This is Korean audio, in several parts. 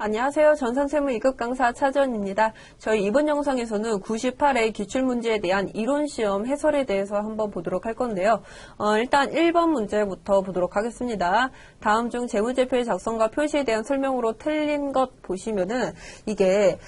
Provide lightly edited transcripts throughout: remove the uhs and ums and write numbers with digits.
안녕하세요. 전산세무 2급 강사 차전입니다. 저희 이번 영상에서는 98회 기출문제에 대한 이론시험 해설에 대해서 한번 보도록 할 건데요. 일단 1번 문제부터 보도록 하겠습니다. 다음 중 재무제표의 작성과 표시에 대한 설명으로 틀린 것 보시면은 이게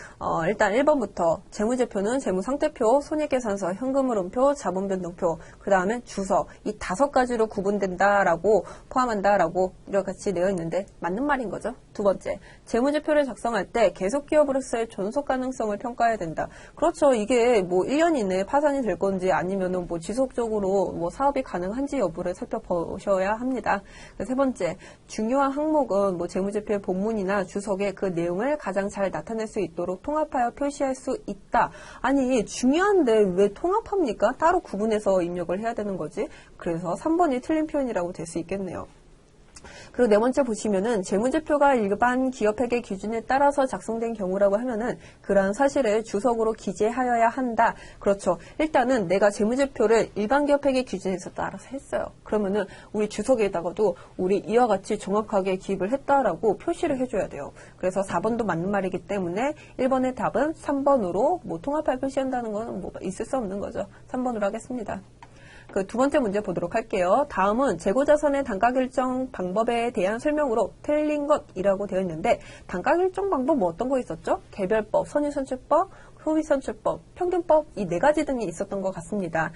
일단 1번부터 재무제표는 재무상태표, 손익계산서, 현금흐름표, 자본변동표, 그 다음에 주서 이 5가지로 구분된다라고 포함한다라고 이렇게 같이 되어 있는데 맞는 말인 거죠. 두 번째, 재무제표를 작성할 때 계속기업으로서의 존속 가능성을 평가해야 된다. 그렇죠. 이게 뭐 1년 이내에 파산이 될 건지 아니면은 뭐 지속적으로 뭐 사업이 가능한지 여부를 살펴보셔야 합니다. 세 번째, 중요한 항목은 뭐 재무제표의 본문이나 주석에 그 내용을 가장 잘 나타낼 수 있도록 통합하여 표시할 수 있다. 아니, 중요한데 왜 통합합니까? 따로 구분해서 입력을 해야 되는 거지. 그래서 3번이 틀린 표현이라고 될 수 있겠네요. 그리고 네 번째 보시면은 재무제표가 일반 기업회계 기준에 따라서 작성된 경우라고 하면은 그러한 사실을 주석으로 기재하여야 한다. 그렇죠. 일단은 내가 재무제표를 일반 기업회계 기준에서 따라서 했어요. 그러면은 우리 주석에다가도 우리 이와 같이 정확하게 기입을 했다라고 표시를 해줘야 돼요. 그래서 4번도 맞는 말이기 때문에 1번의 답은 3번으로 뭐 통합할 표시한다는 건 뭐 있을 수 없는 거죠. 3번으로 하겠습니다. 그 두 번째 문제 보도록 할게요. 다음은 재고자산의 단가 결정 방법에 대한 설명으로 틀린 것이라고 되어 있는데 단가 결정 방법 뭐 어떤 거 있었죠? 개별법, 선의선출법, 소비선출법, 평균법 이 4가지 등이 있었던 것 같습니다.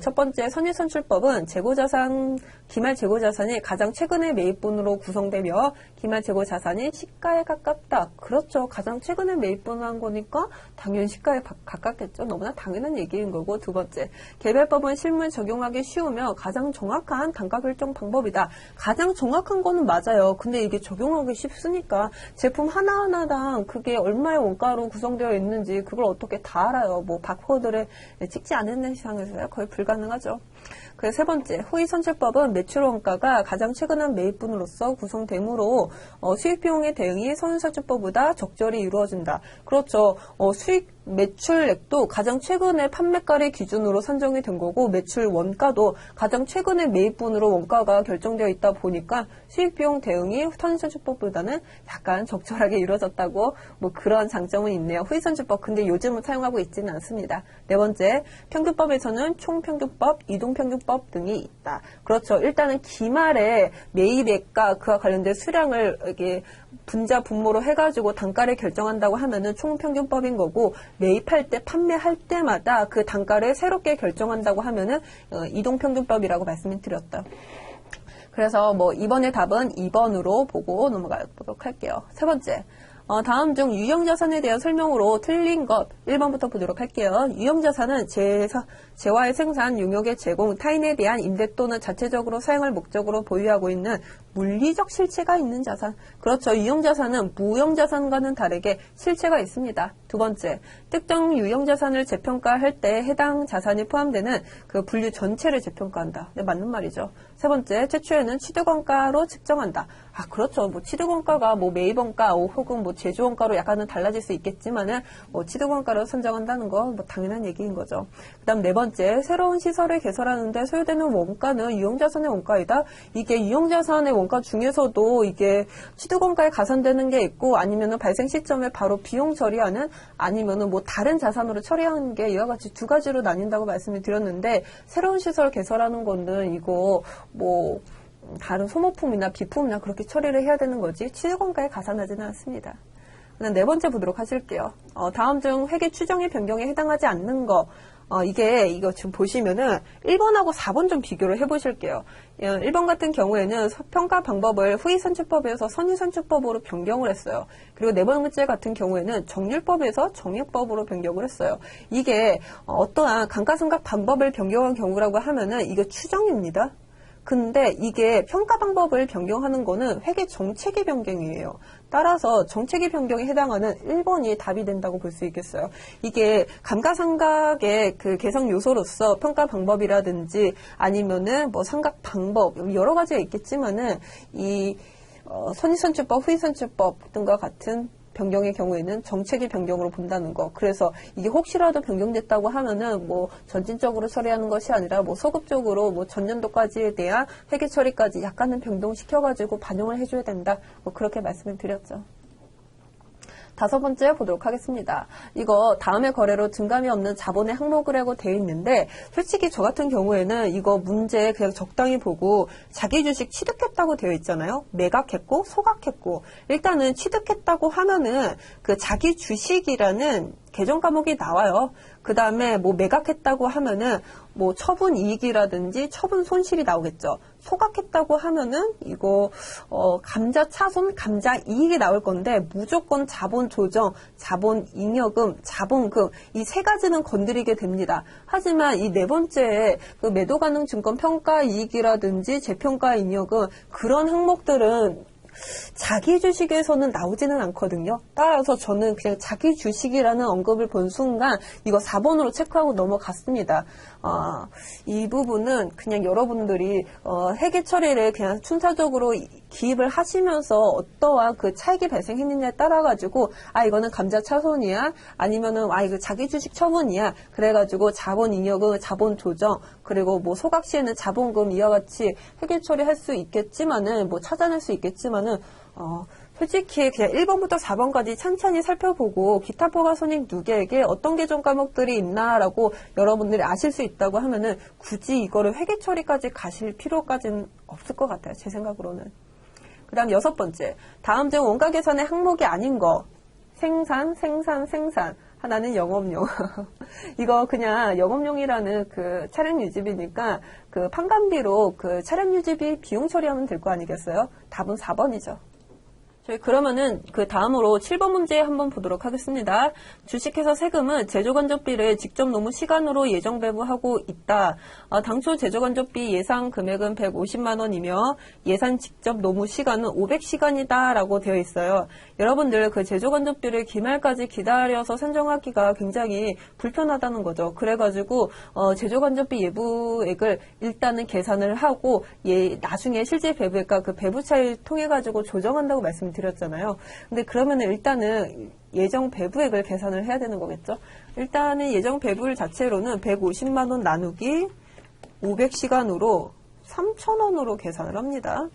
첫 번째 선의선출법은 재고자산, 기말재고자산이 가장 최근의 매입분으로 구성되며 기말재고자산이 시가에 가깝다. 그렇죠. 가장 최근에 매입분한 거니까 당연히 시가에 가깝겠죠. 너무나 당연한 얘기인 거고. 두 번째, 개별법은 실무에 적용하기 쉬우며 가장 정확한 단가 결정 방법이다. 가장 정확한 거는 맞아요. 근데 이게 적용하기 쉽으니까 제품 하나하나당 그게 얼마의 원가로 구성되어 있는지 그걸 어떻게 다 알아요. 뭐 바코드를 찍지 않는 이상에서야 거의 불가능하죠. 그래서 세 번째, 후이선출법은 매출 원가가 가장 최근한 매입분으로서 구성되므로 수익비용의 대응이 선의선출법보다 적절히 이루어진다. 그렇죠. 수익 매출액도 가장 최근에 판매가를 기준으로 산정이 된 거고 매출 원가도 가장 최근에 매입분으로 원가가 결정되어 있다 보니까 수익비용 대응이 선의선출법보다는 약간 적절하게 이루어졌다고 뭐 그런 장점은 있네요. 후이선출법 근데 요즘은 사용하고 있지는 않습니다. 네 번째, 평균법에서는 총평균법, 이동평균법 등이 있다. 그렇죠. 일단은 기말에 매입액과 그와 관련된 수량을 이렇게 분자 분모로 해가지고 단가를 결정한다고 하면은 총평균법인 거고 매입할 때 판매할 때마다 그 단가를 새롭게 결정한다고 하면은 이동평균법이라고 말씀을 드렸다. 그래서 뭐 이번의 답은 2번으로 보고 넘어가 보도록 할게요. 세 번째. 다음 중 유형자산에 대한 설명으로 틀린 것 1번부터 보도록 할게요. 유형자산은 재화의 생산, 용역의 제공, 타인에 대한 임대 또는 자체적으로 사용할 목적으로 보유하고 있는 물리적 실체가 있는 자산. 그렇죠. 유형자산은 무형자산과는 다르게 실체가 있습니다. 두 번째, 특정 유형자산을 재평가할 때 해당 자산이 포함되는 그 분류 전체를 재평가한다. 네, 맞는 말이죠. 세 번째, 최초에는 취득원가로 측정한다. 아, 그렇죠. 뭐 취득원가가 뭐 매입원가 혹은 뭐 제조원가로 약간은 달라질 수 있겠지만은 뭐 취득원가로 선정한다는 거 뭐 당연한 얘기인 거죠. 그다음 네 번째, 새로운 시설을 개설하는데 소요되는 원가는 유형자산의 원가이다. 이게 유형자산의 원가 중에서도 이게 취득원가에 가산되는 게 있고 아니면은 발생 시점에 바로 비용 처리하는 아니면은 뭐 다른 자산으로 처리하는 게 이와 같이 2가지로 나뉜다고 말씀을 드렸는데 새로운 시설 개설하는 거는 이거 뭐 다른 소모품이나 비품이나 그렇게 처리를 해야 되는 거지 취득원가에 가산하지는 않습니다. 네 번째 보도록 하실게요. 다음 중 회계 추정의 변경에 해당하지 않는 거 이거 지금 보시면은 1번하고 4번 좀 비교를 해보실게요. 1번 같은 경우에는 평가 방법을 후이선출법에서 선의선출법으로 변경을 했어요. 그리고 네 번째 같은 경우에는 정률법에서 정액법으로 변경을 했어요. 이게 어떠한 감가상각 방법을 변경한 경우라고 하면은 이게 추정입니다. 근데 이게 평가 방법을 변경하는 거는 회계 정체기 변경이에요. 따라서 정체기 변경에 해당하는 1번이 답이 된다고 볼 수 있겠어요. 이게 감가상각의 그 계산 요소로서 평가 방법이라든지 아니면은 뭐 상각 방법 여러 가지가 있겠지만은 이 선의선출법, 후이선출법 등과 같은 변경의 경우에는 정체기 변경으로 본다는 거. 그래서 이게 혹시라도 변경됐다고 하면은 뭐 전진적으로 처리하는 것이 아니라 뭐 소급적으로 뭐 전년도까지에 대한 회계 처리까지 약간은 변동시켜가지고 반영을 해줘야 된다. 뭐 그렇게 말씀을 드렸죠. 다섯 번째 보도록 하겠습니다. 이거 다음의 거래로 증감이 없는 자본의 항목이라고 되어 있는데 솔직히 저 같은 경우에는 이거 문제 그냥 적당히 보고 자기 주식 취득했다고 되어 있잖아요. 매각했고 소각했고 일단은 취득했다고 하면은 그 자기 주식이라는 계정 과목이 나와요. 그 다음에 뭐 매각했다고 하면은 뭐 처분 이익이라든지 처분 손실이 나오겠죠. 소각했다고 하면은 이거 감자 차손, 감자 이익이 나올 건데 무조건 자본 조정, 자본 잉여금, 자본금 이 세 가지는 건드리게 됩니다. 하지만 이 네 번째 그 매도 가능 증권 평가 이익이라든지 재평가 잉여금 그런 항목들은 자기 주식에서는 나오지는 않거든요. 따라서 저는 그냥 자기 주식이라는 언급을 본 순간 이거 4번으로 체크하고 넘어갔습니다. 이 부분은 그냥 여러분들이 회계 처리를 그냥 순차적으로 기입을 하시면서 어떠한 그 차익이 발생했느냐에 따라 가지고 이거는 감자 차손이야 아니면은 이거 자기 주식 처분이야 그래가지고 자본 잉여금, 자본 조정 그리고 뭐 소각 시에는 자본금 이와 같이 회계 처리할 수 있겠지만은 뭐 찾아낼 수 있겠지만은 솔직히 그냥 1번부터 4번까지 천천히 살펴보고 기타 포괄 손익 누계액에 어떤 계정 과목들이 있나라고 여러분들이 아실 수 있다고 하면은 굳이 이거를 회계 처리까지 가실 필요까지는 없을 것 같아요. 제 생각으로는. 그 다음 여섯 번째. 다음 중 원가 계산의 항목이 아닌 거. 생산. 하나는 영업용. 이거 그냥 영업용이라는 그 차량 유지비니까 그 판관비로 그 차량 유지비 비용 처리하면 될 거 아니겠어요? 답은 4번이죠. 저희 그러면은 그 다음으로 7번 문제 한번 보도록 하겠습니다. 주식회사 세금은 제조간접비를 직접 노무 시간으로 예정 배부하고 있다. 당초 제조간접비 예상 금액은 150만 원이며 예산 직접 노무 시간은 500시간이다 라고 되어 있어요. 여러분들 그 제조간접비를 기말까지 기다려서 산정하기가 굉장히 불편하다는 거죠. 그래가지고 제조간접비 예부액을 일단은 계산을 하고 나중에 실제 배부액과 그 배부 차이를 통해 가지고 조정한다고 말씀드렸잖아요. 근데 그러면은 일단은 예정 배부액을 계산을 해야 되는 거겠죠. 일단은 예정 배부율 자체로는 150만 원 나누기 500시간으로 3,000원으로 계산을 합니다.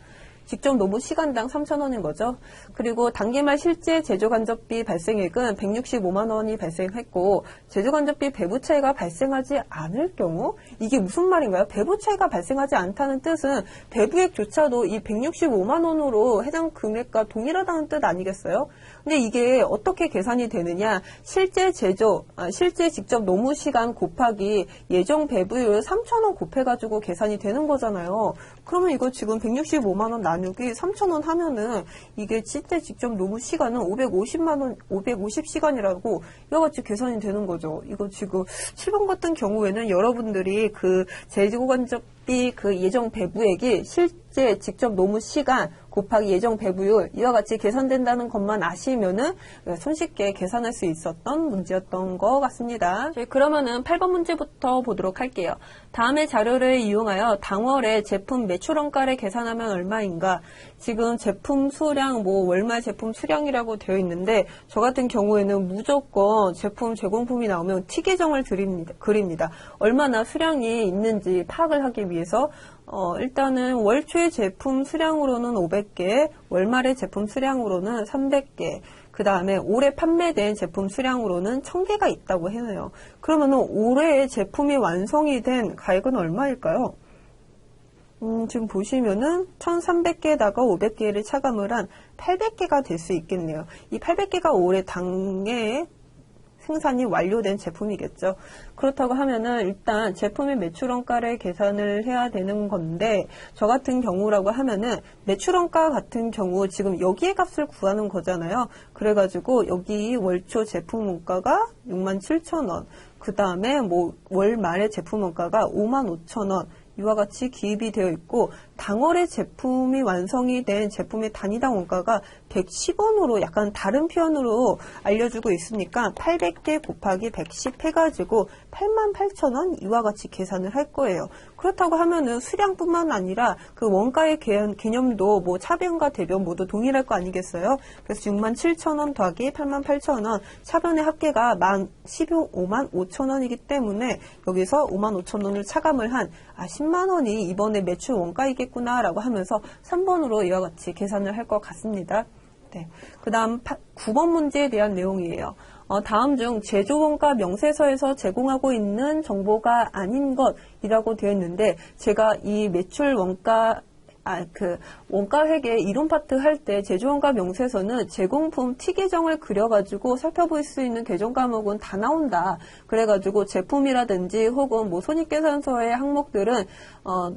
직접 노무 시간당 3,000원인 거죠. 그리고 단기말 실제 제조간접비 발생액은 165만 원이 발생했고 제조간접비 배부 차이가 발생하지 않을 경우 이게 무슨 말인가요? 배부 차이가 발생하지 않다는 뜻은 배부액조차도 이 165만 원으로 해당 금액과 동일하다는 뜻 아니겠어요? 근데 이게 어떻게 계산이 되느냐? 실제 직접 노무 시간 곱하기 예정 배부율 3,000원 곱해가지고 계산이 되는 거잖아요. 그러면 이거 지금 165만 원 나누기 3,000원 하면은 이게 실제 직접 노무 시간은 550만 원, 550시간이라고 이와 같이 계산이 되는 거죠. 이거 지금 7번 같은 경우에는 여러분들이 그 제조간접비 그 예정 배부액이 실제 직접 노무 시간 곱하기 예정 배부율 이와 같이 계산된다는 것만 아시면은 손쉽게 계산할 수 있었던 문제였던 것 같습니다. 그러면은 8번 문제부터 보도록 할게요. 다음의 자료를 이용하여 당월에 제품 매출원가를 계산하면 얼마인가? 지금 제품 수량, 월말 제품 수량이라고 되어 있는데 저 같은 경우에는 무조건 제품 제공품이 나오면 T 계정을 그립니다. 얼마나 수량이 있는지 파악을 하기 위해서 일단은 월 초의 제품 수량으로는 500개, 월말의 제품 수량으로는 300개, 그 다음에 올해 판매된 제품 수량으로는 1000개가 있다고 해요. 그러면은 올해 제품이 완성이 된 가액은 얼마일까요? 지금 보시면은 1300개에다가 500개를 차감을 한 800개가 될 수 있겠네요. 이 800개가 올해 당해에 생산이 완료된 제품이겠죠. 그렇다고 하면은 일단 제품의 매출원가를 계산을 해야 되는 건데 저 같은 경우라고 하면은 매출원가 같은 경우 지금 여기에 값을 구하는 거잖아요. 그래가지고 여기 월초 제품 원가가 67,000원 그 다음에 월 말의 제품 원가가 55,000원 이와 같이 기입이 되어 있고 당월에 제품이 완성이 된 제품의 단위당 원가가 110원으로 약간 다른 표현으로 알려주고 있으니까 800개 곱하기 110 해가지고 88,000원 이와 같이 계산을 할 거예요. 그렇다고 하면은 수량뿐만 아니라 그 원가의 개념도 차변과 대변 모두 동일할 거 아니겠어요? 그래서 67,000원 더하기 88,000원 차변의 합계가 15,500,000원이기 때문에 여기서 55,000원을 차감을 한 10만 원이 이번에 매출 원가이겠구나 라고 하면서 3번으로 이와 같이 계산을 할 것 같습니다. 네. 그 다음 9번 문제에 대한 내용이에요. 다음 중 제조원가 명세서에서 제공하고 있는 정보가 아닌 것이라고 되어 있는데, 제가 이 매출 원가 원가회계 이론 파트 할 때 제조원가 명세서는 제공품 T 계정을 그려가지고 살펴볼 수 있는 계정 과목은 다 나온다. 그래가지고 제품이라든지 혹은 뭐 손익계산서의 항목들은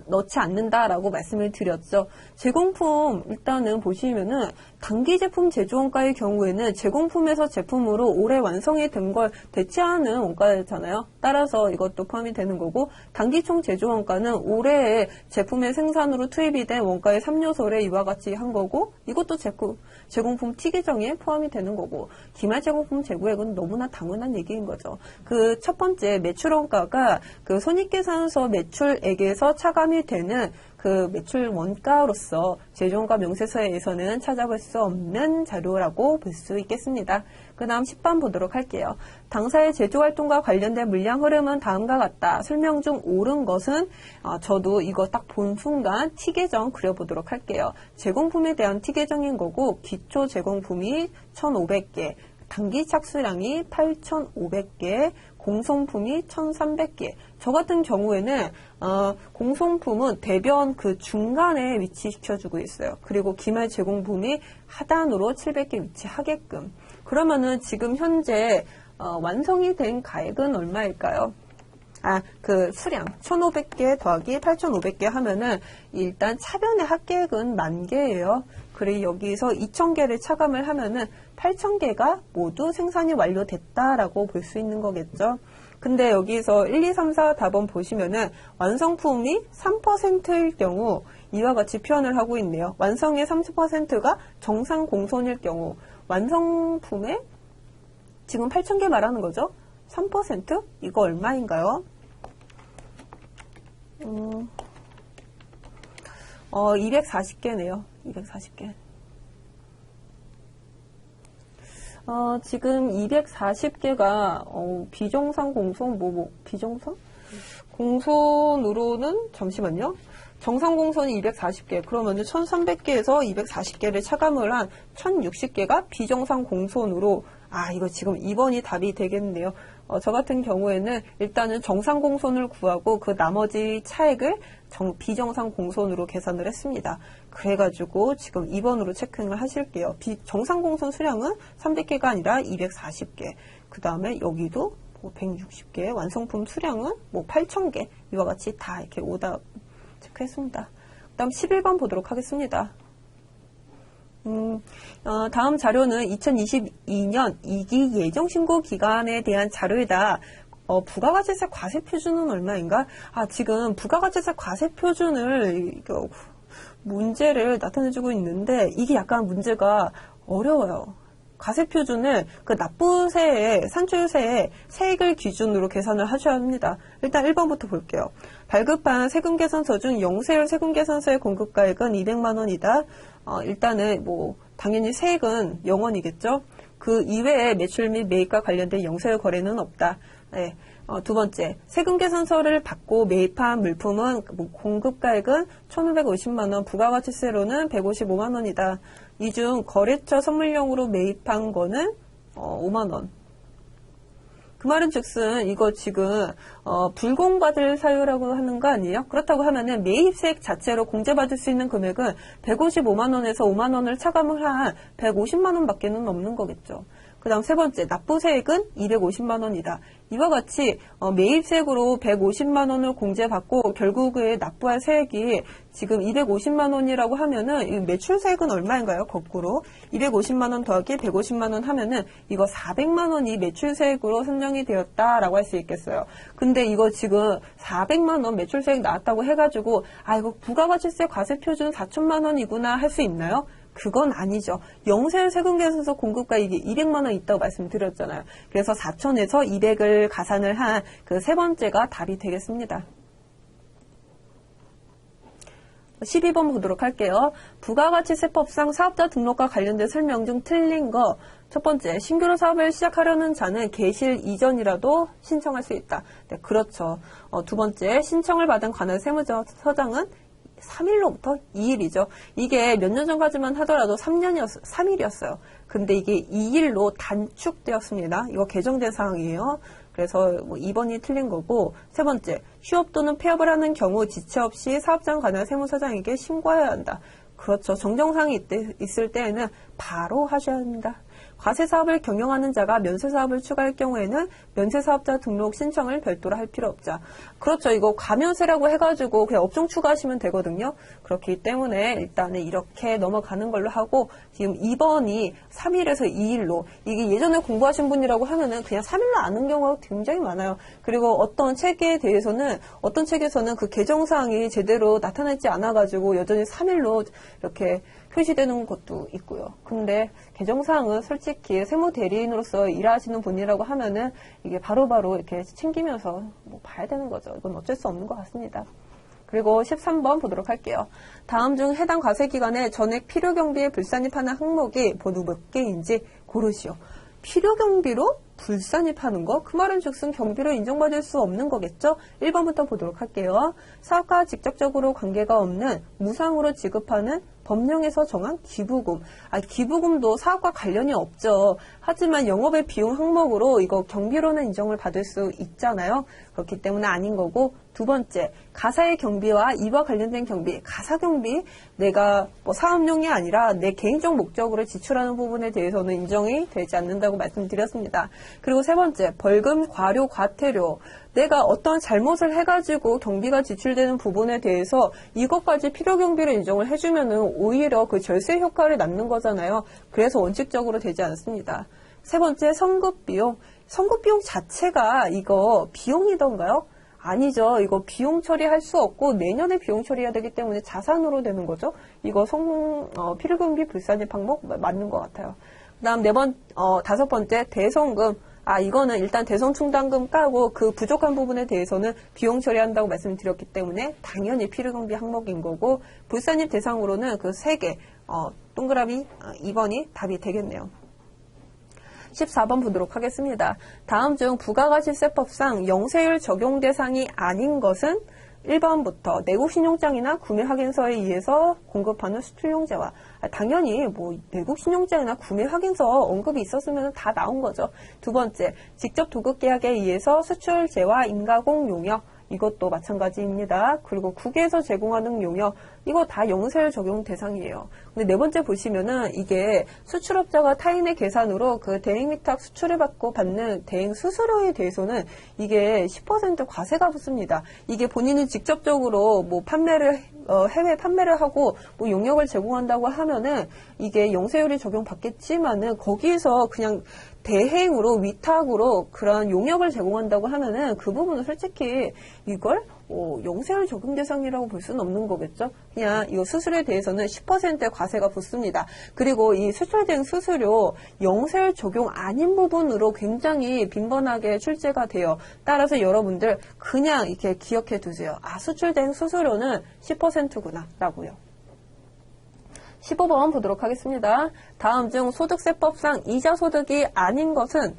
넣지 않는다라고 말씀을 드렸죠. 제공품 일단은 보시면은 단기 제품 제조원가의 경우에는 제공품에서 제품으로 올해 완성이 된 걸 대체하는 원가잖아요. 따라서 이것도 포함이 되는 거고, 단기총 제조원가는 올해의 제품의 생산으로 투입이 된 원가의 3요소를 이와 같이 한 거고, 이것도 제공품 T 계정에 포함이 되는 거고, 기말 제공품 재고액은 너무나 당연한 얘기인 거죠. 그 첫 번째 매출원가가 그 손익계산서 매출액에서 차감이 되는 그 매출 원가로서 제조원가 명세서에서는 찾아볼 수 없는 자료라고 볼 수 있겠습니다. 그 다음 10번 보도록 할게요. 당사의 제조활동과 관련된 물량 흐름은 다음과 같다. 설명 중 옳은 것은 저도 이거 딱 본 순간 T계정 그려보도록 할게요. 제공품에 대한 T계정인 거고, 기초 제공품이 1,500개, 단기 착수량이 8,500개, 공송품이 1,300개. 저 같은 경우에는 공송품은 대변 그 중간에 위치시켜주고 있어요. 그리고 기말 제공품이 하단으로 700개 위치하게끔. 그러면은 지금 현재 완성이 된 가액은 얼마일까요? 그 수량 1,500개 더하기 8,500개 하면은 일단 차변의 합계액은 10,000개예요. 그리고 여기서 2,000개를 차감을 하면은 8,000개가 모두 생산이 완료됐다라고 볼 수 있는 거겠죠. 근데 여기서 1, 2, 3, 4 답은 보시면은 완성품이 3%일 경우 이와 같이 표현을 하고 있네요. 완성의 30%가 정상 공손일 경우 완성품에 지금 8,000개 말하는 거죠. 3%? 이거 얼마인가요? 240개네요. 240개. 지금 240개가 비정상 공손 비정상? 공손으로는 잠시만요. 정상 공손이 240개. 그러면은 1,300개에서 240개를 차감을 한 1,060개가 비정상 공손으로, 이거 지금 2번이 답이 되겠네요. 저 같은 경우에는 일단은 정상 공손을 구하고 그 나머지 차액을 비정상 공손으로 계산을 했습니다. 그래가지고 지금 2번으로 체크를 하실게요. 정상 공손 수량은 300개가 아니라 240개. 그 다음에 여기도 160개, 완성품 수량은 8,000개. 이와 같이 다 이렇게 오답 체크했습니다. 그 다음 11번 보도록 하겠습니다. 다음 자료는 2022년 2기 예정신고 기간에 대한 자료이다. 부가가치세 과세표준은 얼마인가? 지금 부가가치세 과세표준을 문제를 나타내주고 있는데, 이게 약간 문제가 어려워요. 과세표준을 그 납부세에, 산출세에 세액을 기준으로 계산을 하셔야 합니다. 일단 1번부터 볼게요. 발급한 세금계산서 중 영세율 세금계산서의 공급가액은 200만 원이다. 일단은 당연히 세액은 0원이겠죠. 그 이외에 매출 및 매입과 관련된 영세율 거래는 없다. 네. 두 번째, 세금계산서를 받고 매입한 물품은 공급가액은 1,550만 원, 부가가치세로는 155만 원이다. 이 중 거래처 선물용으로 매입한 거는 5만 원. 그 말은 즉슨 이거 지금 불공받을 사유라고 하는 거 아니에요? 그렇다고 하면은 매입세액 자체로 공제받을 수 있는 금액은 155만 원에서 5만 원을 차감을 한 150만 원밖에는 없는 거겠죠. 그 다음 세 번째, 납부세액은 250만 원이다. 이와 같이 매입세액으로 150만 원을 공제받고 결국에 납부할 세액이 지금 250만 원이라고 하면은 이 매출세액은 얼마인가요? 거꾸로 250만 원 더하기 150만 원 하면은 이거 400만 원이 매출세액으로 산정이 되었다라고 할 수 있겠어요. 근데 이거 지금 400만 원 매출세액 나왔다고 해가지고 이거 부가가치세 과세표준 4천만 원이구나 할 수 있나요? 그건 아니죠. 영세율 세금계산서 공급가액이 200만 원 있다고 말씀드렸잖아요. 그래서 4천에서 200을 가산을 한 그 세 번째가 답이 되겠습니다. 12번 보도록 할게요. 부가가치세법상 사업자 등록과 관련된 설명 중 틀린 거. 첫 번째, 신규로 사업을 시작하려는 자는 개실 이전이라도 신청할 수 있다. 네, 그렇죠. 두 번째, 신청을 받은 관할 세무서장은 3일로부터 2일이죠. 이게 몇 년 전까지만 하더라도 3일이었어요. 근데 이게 2일로 단축되었습니다. 이거 개정된 사항이에요. 그래서 뭐 2번이 틀린 거고, 세 번째, 휴업 또는 폐업을 하는 경우 지체 없이 사업장 관할 세무서장에게 신고해야 한다. 그렇죠. 정정사항이 있을 때에는 바로 하셔야 합니다. 과세사업을 경영하는 자가 면세사업을 추가할 경우에는 면세사업자 등록 신청을 별도로 할 필요 없죠. 그렇죠. 이거 과면세라고 해가지고 그냥 업종 추가하시면 되거든요. 그렇기 때문에 일단은 이렇게 넘어가는 걸로 하고, 지금 2번이 3일에서 2일로, 이게 예전에 공부하신 분이라고 하면은 그냥 3일로 아는 경우가 굉장히 많아요. 그리고 어떤 책에 대해서는, 어떤 책에서는 그 개정사항이 제대로 나타나지 않아가지고 여전히 3일로 이렇게 표시되는 것도 있고요. 근데 개정사항은 솔직히 세무대리인으로서 일하시는 분이라고 하면은 이게 바로바로 이렇게 챙기면서 뭐 봐야 되는 거죠. 이건 어쩔 수 없는 것 같습니다. 그리고 13번 보도록 할게요. 다음 중 해당 과세기간에 전액 필요경비에 불산입하는 항목이 모두 몇 개인지 고르시오. 필요경비로 불산입하는 거? 그 말은 즉슨 경비로 인정받을 수 없는 거겠죠? 1번부터 보도록 할게요. 사업과 직접적으로 관계가 없는 무상으로 지급하는 법령에서 정한 기부금. 기부금도 사업과 관련이 없죠. 하지만 영업의 비용 항목으로 이거 경비로는 인정을 받을 수 있잖아요. 그렇기 때문에 아닌 거고, 두 번째, 가사의 경비와 이와 관련된 경비, 가사 경비, 내가 뭐 사업용이 아니라 내 개인적 목적으로 지출하는 부분에 대해서는 인정이 되지 않는다고 말씀드렸습니다. 그리고 세 번째, 벌금, 과료, 과태료. 내가 어떤 잘못을 해가지고 경비가 지출되는 부분에 대해서 이것까지 필요경비로 인정을 해주면은 오히려 그 절세 효과를 낳는 거잖아요. 그래서 원칙적으로 되지 않습니다. 세 번째, 선급비용. 선급비용 자체가 이거 비용이던가요? 아니죠. 이거 비용 처리할 수 없고 내년에 비용 처리해야 되기 때문에 자산으로 되는 거죠. 이거 필요경비 불산입 항목 맞는 것 같아요. 그 다음 다섯 번째, 대손금. 이거는 일단 대손충당금 까고 그 부족한 부분에 대해서는 비용 처리한다고 말씀드렸기 때문에 당연히 필요경비 항목인 거고, 불산입 대상으로는 그 3개, 동그라미 2번이 답이 되겠네요. 14번 보도록 하겠습니다. 다음 중 부가가치세법상 영세율 적용 대상이 아닌 것은 1번부터 내국신용장이나 구매확인서에 의해서 공급하는 수출용제와, 당연히 뭐 내국신용장이나 구매확인서 언급이 있었으면 다 나온 거죠. 두 번째, 직접 도급계약에 의해서 수출제와 인가공 용역, 이것도 마찬가지입니다. 그리고 국외에서 제공하는 용역, 이거 다 영세율 적용 대상이에요. 근데 네 번째 보시면은 이게 수출업자가 타인의 계산으로 그 대행위탁 수출을 받고 받는 대행 수수료에 대해서는 이게 10% 과세가 붙습니다. 이게 본인이 직접적으로 뭐 해외 판매를 하고 뭐 용역을 제공한다고 하면은 이게 영세율이 적용받겠지만은 거기서 그냥 대행으로 위탁으로 그런 용역을 제공한다고 하면은 그 부분은 솔직히 이걸 영세율 적용 대상이라고 볼 수는 없는 거겠죠. 그냥 이 수수료에 대해서는 10%의 과세가 붙습니다. 그리고 이 수출대행 수수료 영세율 적용 아닌 부분으로 굉장히 빈번하게 출제가 돼요. 따라서 여러분들 그냥 이렇게 기억해 두세요. 수출대행 수수료는 10%구나 라고요. 15번 보도록 하겠습니다. 다음 중 소득세법상 이자소득이 아닌 것은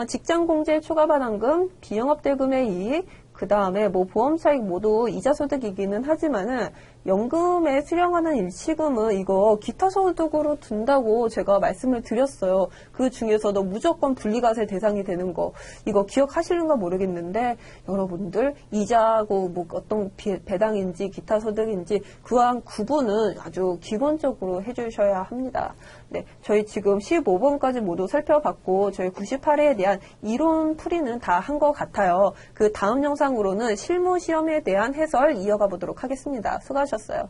직장공제 추가반환금, 비영업대금의 이익, 그 다음에 뭐 보험차익 모두 이자소득이기는 하지만은 연금에 수령하는 일시금은 이거 기타 소득으로 둔다고 제가 말씀을 드렸어요. 그 중에서도 무조건 분리과세 대상이 되는 거, 이거 기억하시는가 모르겠는데 여러분들 이자고 뭐 어떤 배당인지 기타 소득인지 그한 구분은 아주 기본적으로 해주셔야 합니다. 네, 저희 지금 15번까지 모두 살펴봤고 저희 98회에 대한 이론 풀이는 다 한 것 같아요. 그 다음 영상으로는 실무 시험에 대한 해설 이어가 보도록 하겠습니다. 수고하셨어요.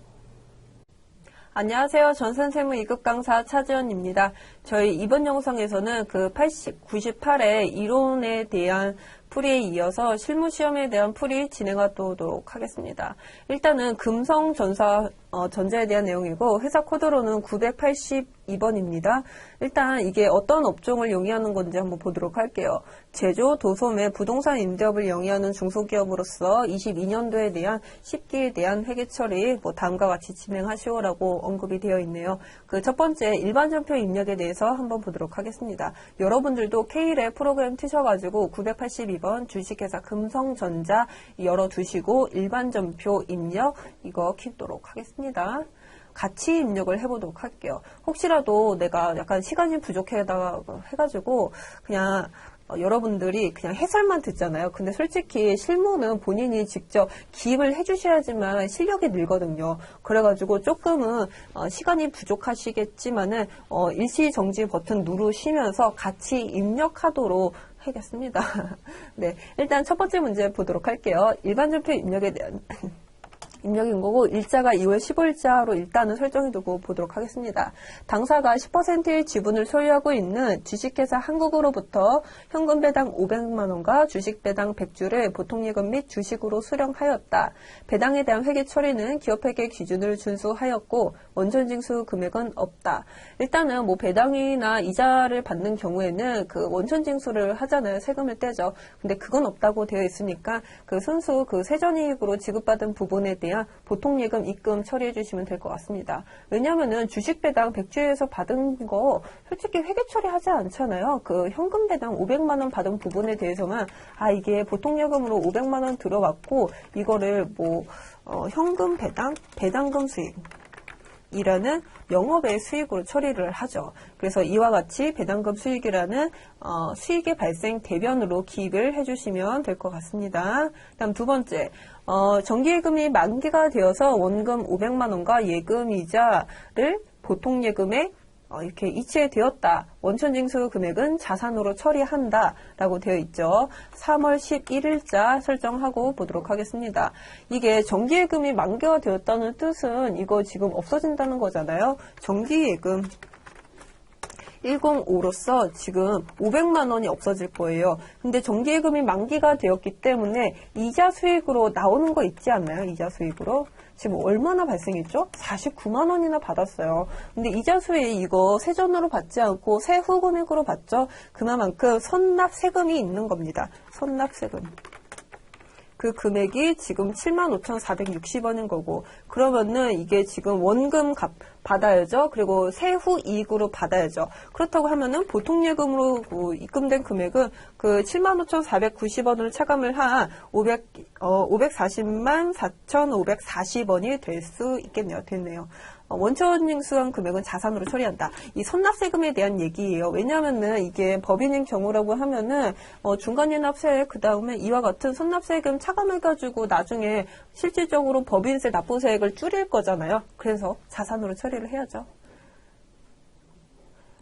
안녕하세요. 전산세무 2급 강사 차지연입니다. 저희 이번 영상에서는 그 98회 이론에 대한 풀이에 이어서 실무 시험에 대한 풀이 진행하도록 하겠습니다. 일단은 금성전사 전자에 대한 내용이고 회사 코드로는 982번입니다. 일단 이게 어떤 업종을 영위하는 건지 한번 보도록 할게요. 제조, 도소매, 부동산 임대업을 영위하는 중소기업으로서 22년도에 대한 10기에 대한 회계 처리 다음과 같이 진행하시오라고 언급이 되어 있네요. 그 첫 번째 일반 전표 입력에 대해서 한번 보도록 하겠습니다. 여러분들도 K랩 프로그램 트셔가지고 982번 주식회사 금성전자 열어두시고 일반 전표 입력 이거 켜도록 하겠습니다. 같이 입력을 해보도록 할게요. 혹시라도 내가 약간 시간이 부족해가지고 그냥 여러분들이 그냥 해설만 듣잖아요. 근데 솔직히 실무는 본인이 직접 기입을 해주셔야지만 실력이 늘거든요. 그래가지고 조금은 시간이 부족하시겠지만은 일시정지 버튼 누르시면서 같이 입력하도록 하겠습니다. 네, 일단 첫 번째 문제 보도록 할게요. 일반 전표 입력에 대한 입력인 거고 일자가 2월 15일자로 일단은 설정해두고 보도록 하겠습니다. 당사가 10%의 지분을 소유하고 있는 주식회사 한국으로부터 현금 배당 500만원과 주식 배당 100주를 보통예금 및 주식으로 수령하였다. 배당에 대한 회계 처리는 기업회계 기준을 준수하였고 원천징수 금액은 없다. 일단은 배당이나 이자를 받는 경우에는 그 원천징수를 하잖아요. 세금을 떼죠. 근데 그건 없다고 되어 있으니까 그 순수 그 세전이익으로 지급받은 부분에 대한 보통예금 입금 처리해 주시면 될 것 같습니다. 왜냐하면은 주식 배당 100주에서 받은 거 솔직히 회계 처리하지 않잖아요. 그 현금 배당 500만원 받은 부분에 대해서만 이게 보통예금으로 500만원 들어갔고 이거를 현금 배당금 수익 이라는 영업의 수익으로 처리를 하죠. 그래서 이와 같이 배당금 수익이라는 수익의 발생 대변으로 기입을 해주시면 될 것 같습니다. 다음 두 번째, 정기예금이 만기가 되어서 원금 500만원과 예금이자를 보통예금에 이렇게 이체되었다. 원천징수 금액은 자산으로 처리한다. 라고 되어 있죠. 3월 11일자 설정하고 보도록 하겠습니다. 이게 정기예금이 만기가 되었다는 뜻은 이거 지금 없어진다는 거잖아요. 정기예금 105로서 지금 500만원이 없어질 거예요. 근데 정기예금이 만기가 되었기 때문에 이자 수익으로 나오는 거 있지 않나요? 이자 수익으로. 지금 얼마나 발생했죠? 49만원이나 받았어요. 근데 이자 수익 이거 세전으로 받지 않고 세후 금액으로 받죠? 그만큼 선납 세금이 있는 겁니다. 선납 세금. 그 금액이 지금 75,460원인 거고 그러면은 이게 지금 원금 받아야죠. 그리고 세후 이익으로 받아야죠. 그렇다고 하면은 보통예금으로 입금된 금액은 그 75,490원을 차감을 한 540만 4,540원이 될 수 있겠네요. 됐네요. 원천징수한 금액은 자산으로 처리한다. 이 선납세금에 대한 얘기예요. 왜냐하면은 이게 법인인 경우라고 하면은 중간이납세 그 다음에 이와 같은 선납세금 차감해가지고 나중에 실질적으로 법인세 납부세액을 줄일 거잖아요. 그래서 자산으로 처리를 해야죠.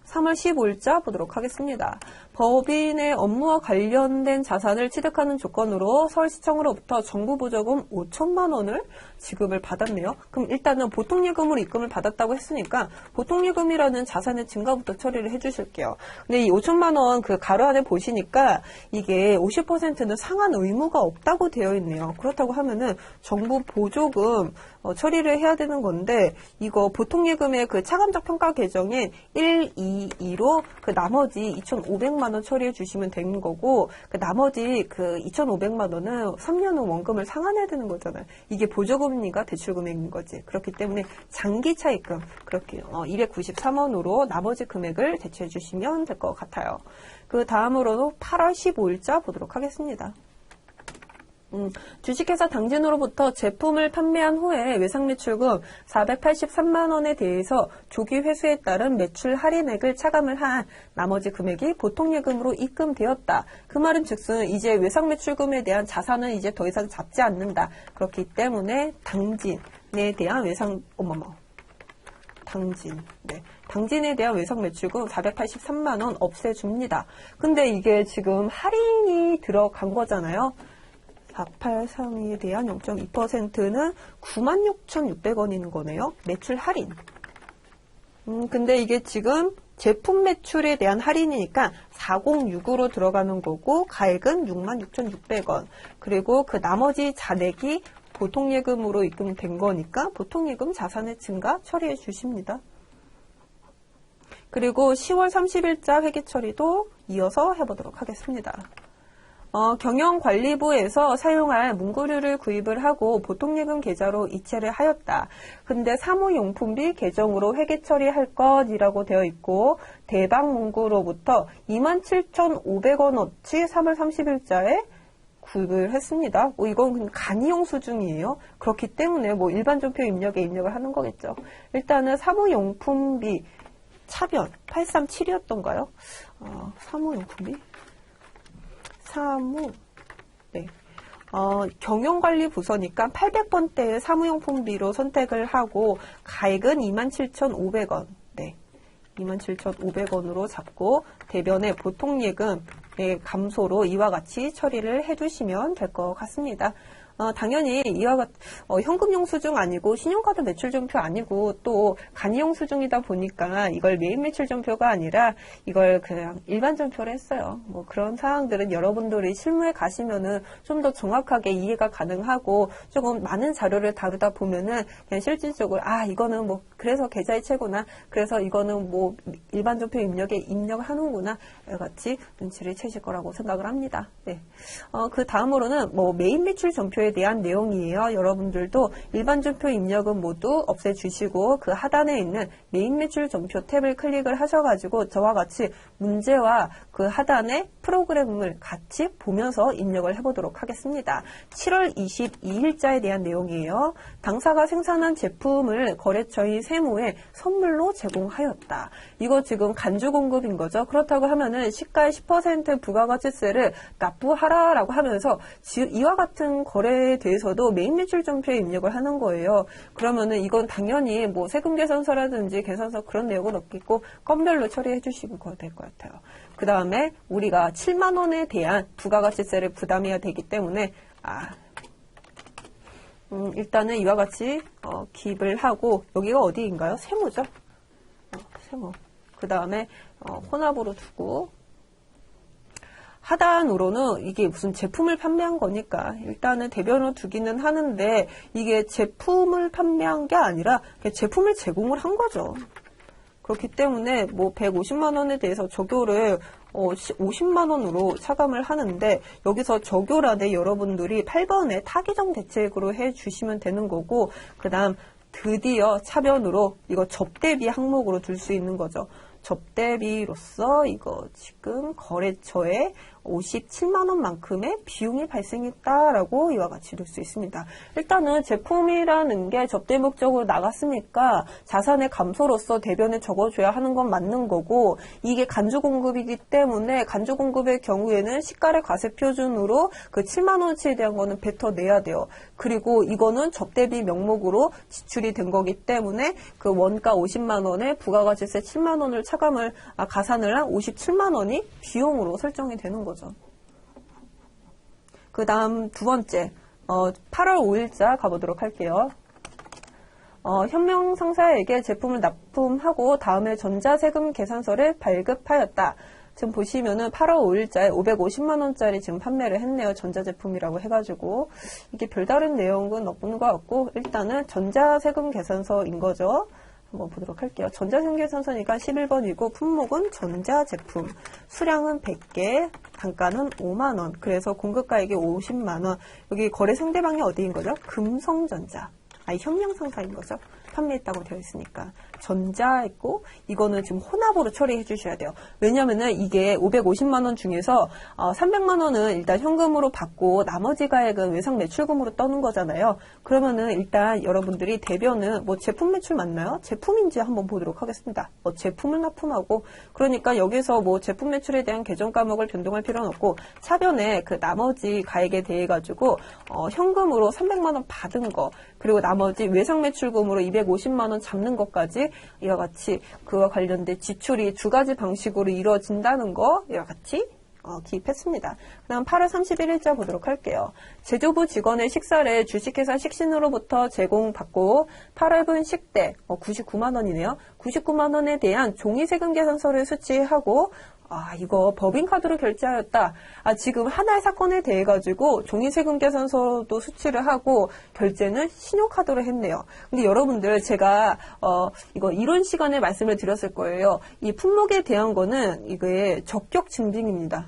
3월 15일자 보도록 하겠습니다. 법인의 업무와 관련된 자산을 취득하는 조건으로 서울시청으로부터 정부 보조금 5천만 원을 지급을 받았네요. 그럼 일단은 보통예금으로 입금을 받았다고 했으니까 보통예금이라는 자산의 증가부터 처리를 해주실게요. 근데 이 5천만 원 그 가로 안에 보시니까 이게 50%는 상환 의무가 없다고 되어 있네요. 그렇다고 하면은 정부 보조금 처리를 해야 되는 건데 이거 보통예금의 그 차감적 평가 계정인 122로 그 나머지 2,500만 원 처리해 주시면 되는 거고 그 나머지 그 2,500만 원은 3년 후 원금을 상환해야 되는 거잖아요. 이게 보조금이니까 대출금액인 거지. 그렇기 때문에 장기 차입금 그렇게 293원으로 나머지 금액을 대체해 주시면 될 것 같아요. 그 다음으로도 8월 15일자 보도록 하겠습니다. 주식회사 당진으로부터 제품을 판매한 후에 외상매출금 483만 원에 대해서 조기 회수에 따른 매출 할인액을 차감을 한 나머지 금액이 보통예금으로 입금되었다. 그 말은 즉슨 이제 외상매출금에 대한 자산은 이제 더 이상 잡지 않는다. 그렇기 때문에 당진에 대한 당진에 대한 외상매출금 483만 원 없애줍니다. 근데 이게 지금 할인이 들어간 거잖아요. 4832에 대한 0.2%는 96,600원인 거네요. 매출 할인. 근데 이게 지금 제품 매출에 대한 할인이니까 406으로 들어가는 거고 가액은 66,600원. 그리고 그 나머지 잔액이 보통예금으로 입금된 거니까 보통예금 자산의 증가 처리해 주십니다. 그리고 10월 30일자 회계 처리도 이어서 해보도록 하겠습니다. 경영관리부에서 사용할 문구류를 구입을 하고 보통예금 계좌로 이체를 하였다. 근데 사무용품비 계정으로 회계 처리할 것이라고 되어 있고 대방문구로부터 27,500원어치 3월 30일자에 구입을 했습니다. 이건 간이용 수중이에요. 그렇기 때문에 일반 전표 입력에 입력을 하는 거겠죠. 일단은 사무용품비 차변 837이었던가요? 사무용품비? 네. 경영관리부서니까 800번대의 사무용품비로 선택을 하고 가액은 27,500원. 네. 27,500원으로 잡고 대변의 보통예금의 감소로 이와 같이 처리를 해주시면 될 것 같습니다. 당연히 이와 같은 현금용 수중 아니고 신용카드 매출전표 아니고 또 간이용 수중이다 보니까 이걸 메인 매출전표가 아니라 이걸 그냥 일반 전표를 했어요. 그런 사항들은 여러분들이 실무에 가시면은 좀 더 정확하게 이해가 가능하고 조금 많은 자료를 다루다 보면은 그냥 실질적으로 이거는 그래서 계좌의 최고나 그래서 이거는 일반 전표 입력에 입력하는구나 이와 같이 눈치를 채실 거라고 생각을 합니다. 네. 그 다음으로는 메인 매출 전표에 대한 내용이에요. 여러분들도 일반 전표 입력은 모두 없애주시고 그 하단에 있는 메인 매출 전표 탭을 클릭을 하셔가지고 저와 같이 문제와 그 하단의 프로그램을 같이 보면서 입력을 해보도록 하겠습니다. 7월 22일자에 대한 내용이에요. 당사가 생산한 제품을 거래처의 세무에 선물로 제공하였다. 이거 지금 간주 공급인 거죠. 그렇다고 하면은 시가의 10% 부가가치세를 납부하라라고 하면서 이와 같은 거래에 대해서도 메인 매출 전표에 입력을 하는 거예요. 그러면은 이건 당연히 세금 계산서라든지 계산서 그런 내용은 없겠고 건별로 처리해 주시면 될 것 같아요. 그 다음에 우리가 7만 원에 대한 부가가치세를 부담해야 되기 때문에 일단은 이와 같이 기입을 하고 여기가 어디인가요? 세무죠. 세무. 그 다음에 혼합으로 두고 하단으로는 이게 무슨 제품을 판매한 거니까 일단은 대변으로 두기는 하는데 이게 제품을 판매한 게 아니라 제품을 제공을 한 거죠. 그렇기 때문에 150만 원에 대해서 적용을 50만 원으로 차감을 하는데 여기서 적용란에 여러분들이 8번에 타기정 대책으로 해주시면 되는 거고 그 다음 드디어 차변으로 이거 접대비 항목으로 둘 수 있는 거죠. 접대비로서 이거 지금 거래처에 57만 원만큼의 비용이 발생했다라고 이와 같이 이룰 수 있습니다. 일단은 제품이라는 게 접대 목적으로 나갔으니까 자산의 감소로서 대변에 적어줘야 하는 건 맞는 거고 이게 간주 공급이기 때문에 간주 공급의 경우에는 시가의 과세 표준으로 그 7만 원어치에 대한 거는 뱉어내야 돼요. 그리고 이거는 접대비 명목으로 지출이 된 거기 때문에 그 원가 50만 원에 부가가치세 7만 원을 가산을 한 57만 원이 비용으로 설정이 되는 거죠. 그 다음 두 번째 8월 5일자 가보도록 할게요. 현명 상사에게 제품을 납품하고 다음에 전자세금 계산서를 발급하였다. 지금 보시면은 8월 5일자에 550만 원짜리 지금 판매를 했네요. 전자제품이라고 해가지고 이게 별다른 내용은 없는 것 같고 일단은 전자세금 계산서인 거죠. 한번 보도록 할게요. 전자세금 계산서니까 11번이고 품목은 전자제품, 수량은 100개, 단가는 5만 원. 그래서 공급가액이 50만 원. 여기 거래 상대방이 어디인 거죠? 금성전자. 현명상사인 거죠. 판매했다고 되어 있으니까. 전자했고 이거는 지금 혼합으로 처리해 주셔야 돼요. 왜냐면은 이게 550만 원 중에서 300만 원은 일단 현금으로 받고 나머지 가액은 외상 매출금으로 떠는 거잖아요. 그러면은 일단 여러분들이 대변은 제품 매출 맞나요? 제품인지 한번 보도록 하겠습니다. 제품을 납품하고 그러니까 여기서 제품 매출에 대한 계정 과목을 변동할 필요는 없고 차변에 그 나머지 가액에 대해 가지고 현금으로 300만 원 받은 거 그리고 나머지 외상 매출금으로 250만 원 잡는 것까지 이와 같이 그와 관련된 지출이 두 가지 방식으로 이루어진다는 거 이와 같이 기입했습니다. 그 다음 8월 31일자 보도록 할게요. 제조부 직원의 식사를 주식회사 식신으로부터 제공받고 8월분 식대 99만원이네요. 99만원에 대한 종이세금 계산서를 수취하고 이거 법인카드로 결제하였다. 지금 하나의 사건에 대해 가지고 종이세금 계산서도 수취를 하고 결제는 신용카드로 했네요. 근데 여러분들 제가 이거 이론 시간에 말씀을 드렸을 거예요. 이 품목에 대한 거는 이게 적격 증빙입니다.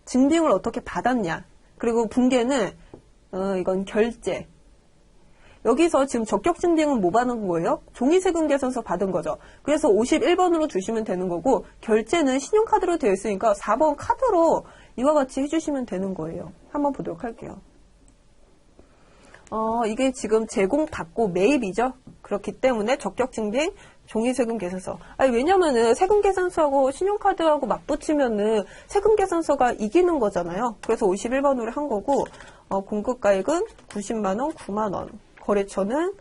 증빙을 어떻게 받았냐. 그리고 분계는 이건 결제. 여기서 지금 적격 증빙은 뭐 받은 거예요? 종이세금 계산서 받은 거죠. 그래서 51번으로 두시면 되는 거고 결제는 신용카드로 되어 있으니까 4번 카드로 이와 같이 해주시면 되는 거예요. 한번 보도록 할게요. 이게 지금 제공받고 매입이죠. 그렇기 때문에 적격 증빙, 종이세금 계산서. 왜냐면은 세금 계산서하고 신용카드하고 맞붙이면은 세금 계산서가 이기는 거잖아요. 그래서 51번으로 한 거고 공급가액은 90만원, 9만원. 거래처는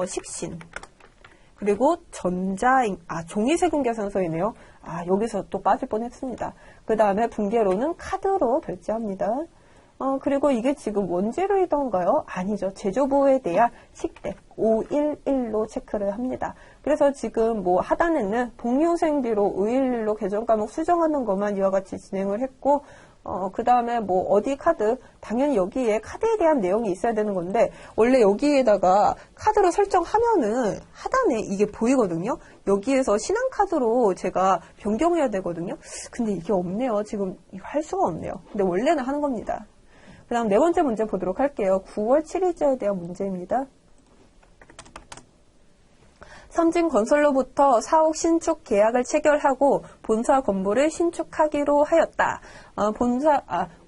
식신. 그리고 종이세금 계산서이네요. 여기서 또 빠질 뻔했습니다. 그 다음에 분계로는 카드로 결제합니다. 그리고 이게 지금 원재료이던가요? 아니죠. 제조부에 대한 식대 511로 체크를 합니다. 그래서 지금 하단에는 복리후생비로 511로 계정과목 수정하는 것만 이와 같이 진행을 했고 그 다음에 어디 카드, 당연히 여기에 카드에 대한 내용이 있어야 되는 건데, 원래 여기에다가 카드로 설정하면은 하단에 이게 보이거든요? 여기에서 신한카드로 제가 변경해야 되거든요? 근데 이게 없네요. 지금 이거 할 수가 없네요. 근데 원래는 하는 겁니다. 그 다음 네 번째 문제 보도록 할게요. 9월 7일자에 대한 문제입니다. 삼진건설로부터 사옥 신축 계약을 체결하고 본사 건물을 신축하기로 하였다.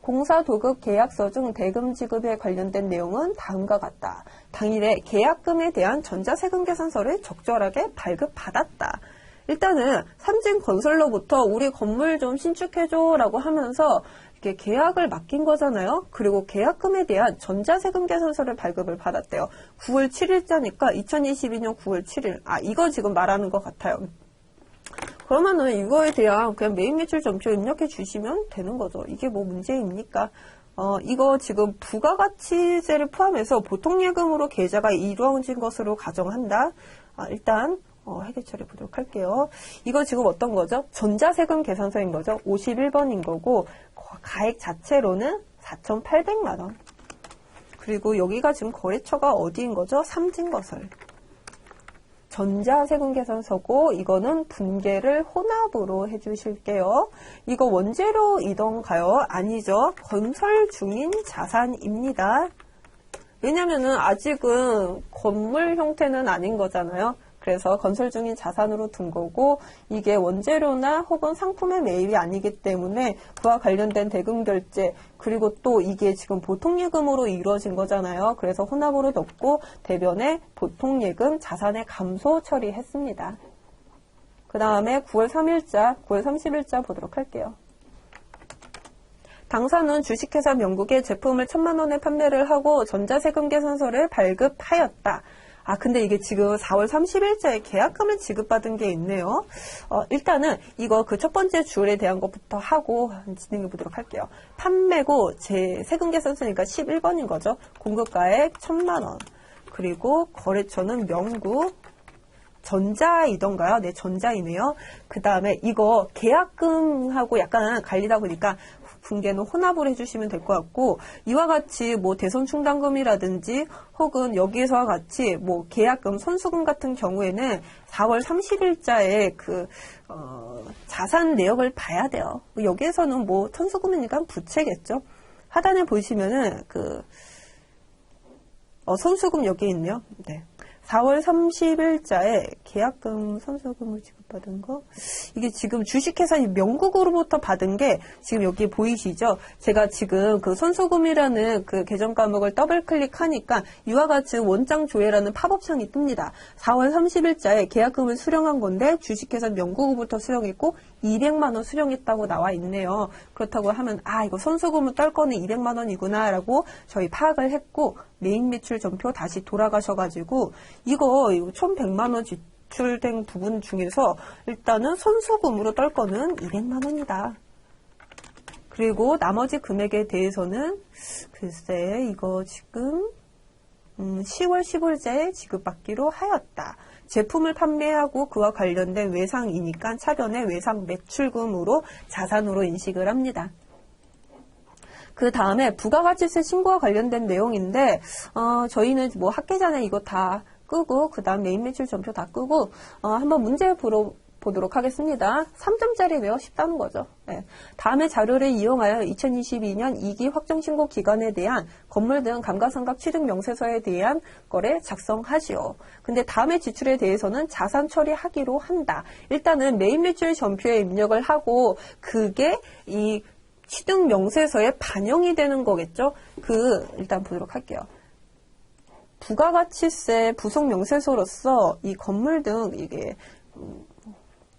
공사도급 계약서 중 대금 지급에 관련된 내용은 다음과 같다. 당일에 계약금에 대한 전자세금 계산서를 적절하게 발급받았다. 일단은 삼진건설로부터 우리 건물 좀 신축해줘 라고 하면서 이렇게 계약을 맡긴 거잖아요. 그리고 계약금에 대한 전자세금 계산서를 발급을 받았대요. 9월 7일자니까 2022년 9월 7일. 이거 지금 말하는 것 같아요. 그러면은 이거에 대한 그냥 매입매출 점표 입력해 주시면 되는 거죠. 이게 문제입니까? 이거 지금 부가가치세를 포함해서 보통예금으로 계좌가 이루어진 것으로 가정한다. 일단 해결 처리 보도록 할게요. 이거 지금 어떤 거죠? 전자세금 계산서인 거죠. 51번인 거고 가액 자체로는 4,800만원. 그리고 여기가 지금 거래처가 어디인 거죠? 삼진건설. 전자세금 계산서고 이거는 분계를 혼합으로 해주실게요. 이거 원재료이던가요? 아니죠. 건설 중인 자산입니다. 왜냐면은 아직은 건물 형태는 아닌 거잖아요. 그래서 건설 중인 자산으로 둔 거고 이게 원재료나 혹은 상품의 매입이 아니기 때문에 그와 관련된 대금 결제 그리고 또 이게 지금 보통예금으로 이루어진 거잖아요. 그래서 혼합으로 넣고 대변에 보통예금 자산의 감소 처리했습니다. 그 다음에 9월 30일자 보도록 할게요. 당사는 주식회사 명국에 제품을 1,000만원에 판매를 하고 전자세금 계산서를 발급하였다. 근데 이게 지금 4월 30일자에 계약금을 지급받은 게 있네요. 일단은 이거 그 첫 번째 주에 대한 것부터 하고 진행해 보도록 할게요. 판매고 제 세금 계산서니까 11번인 거죠. 공급가액 1,000만원. 그리고 거래처는 명국. 전자이던가요? 네, 전자이네요. 그 다음에 이거 계약금하고 약간 갈리다 보니까 분계는 혼합을 해주시면 될 것 같고 이와 같이 대손 충당금이라든지 혹은 여기서와 같이 계약금, 선수금 같은 경우에는 4월 30일자에 자산 내역을 봐야 돼요. 여기에서는 선수금이니까 부채겠죠. 하단에 보시면은 선수금 여기 있네요. 네. 4월 30일자에 계약금, 선수금을 지급받은 거 이게 지금 주식회사 명국으로부터 받은 게 지금 여기 보이시죠? 제가 지금 그 선수금이라는 그 계정 과목을 더블 클릭하니까 이와 같이 원장 조회라는 팝업창이 뜹니다. 4월 30일자에 계약금을 수령한 건데 주식회사 명국으로부터 수령했고 200만원 수령했다고 나와 있네요. 그렇다고 하면 이거 선수금을 떨 거는 200만원이구나 라고 저희 파악을 했고 매입매출 점표 다시 돌아가셔가지고 이거 1,100만원 지출된 부분 중에서 일단은 선수금으로 떨 거는 200만원이다. 그리고 나머지 금액에 대해서는 글쎄 이거 지금 10월 15일자에 지급받기로 하였다. 제품을 판매하고 그와 관련된 외상이니까 차변의 외상 매출금으로 자산으로 인식을 합니다. 그 다음에 부가가치세 신고와 관련된 내용인데 저희는 뭐 학기 전에 이거 다 끄고 그 다음 메인 매출 전표 다 끄고 한번 문제 보도록 하겠습니다. 3점짜리 외워 쉽다는 거죠. 네. 다음의 자료를 이용하여 2022년 2기 확정신고 기간에 대한 건물 등 감가상각 취득 명세서에 대한 거래 작성하시오. 근데 다음의 지출에 대해서는 자산 처리하기로 한다. 일단은 메인 매출 전표에 입력을 하고 그게 이 취득 명세서에 반영이 되는 거겠죠. 일단 보도록 할게요. 부가가치세 부속 명세서로서 이 건물 등 이게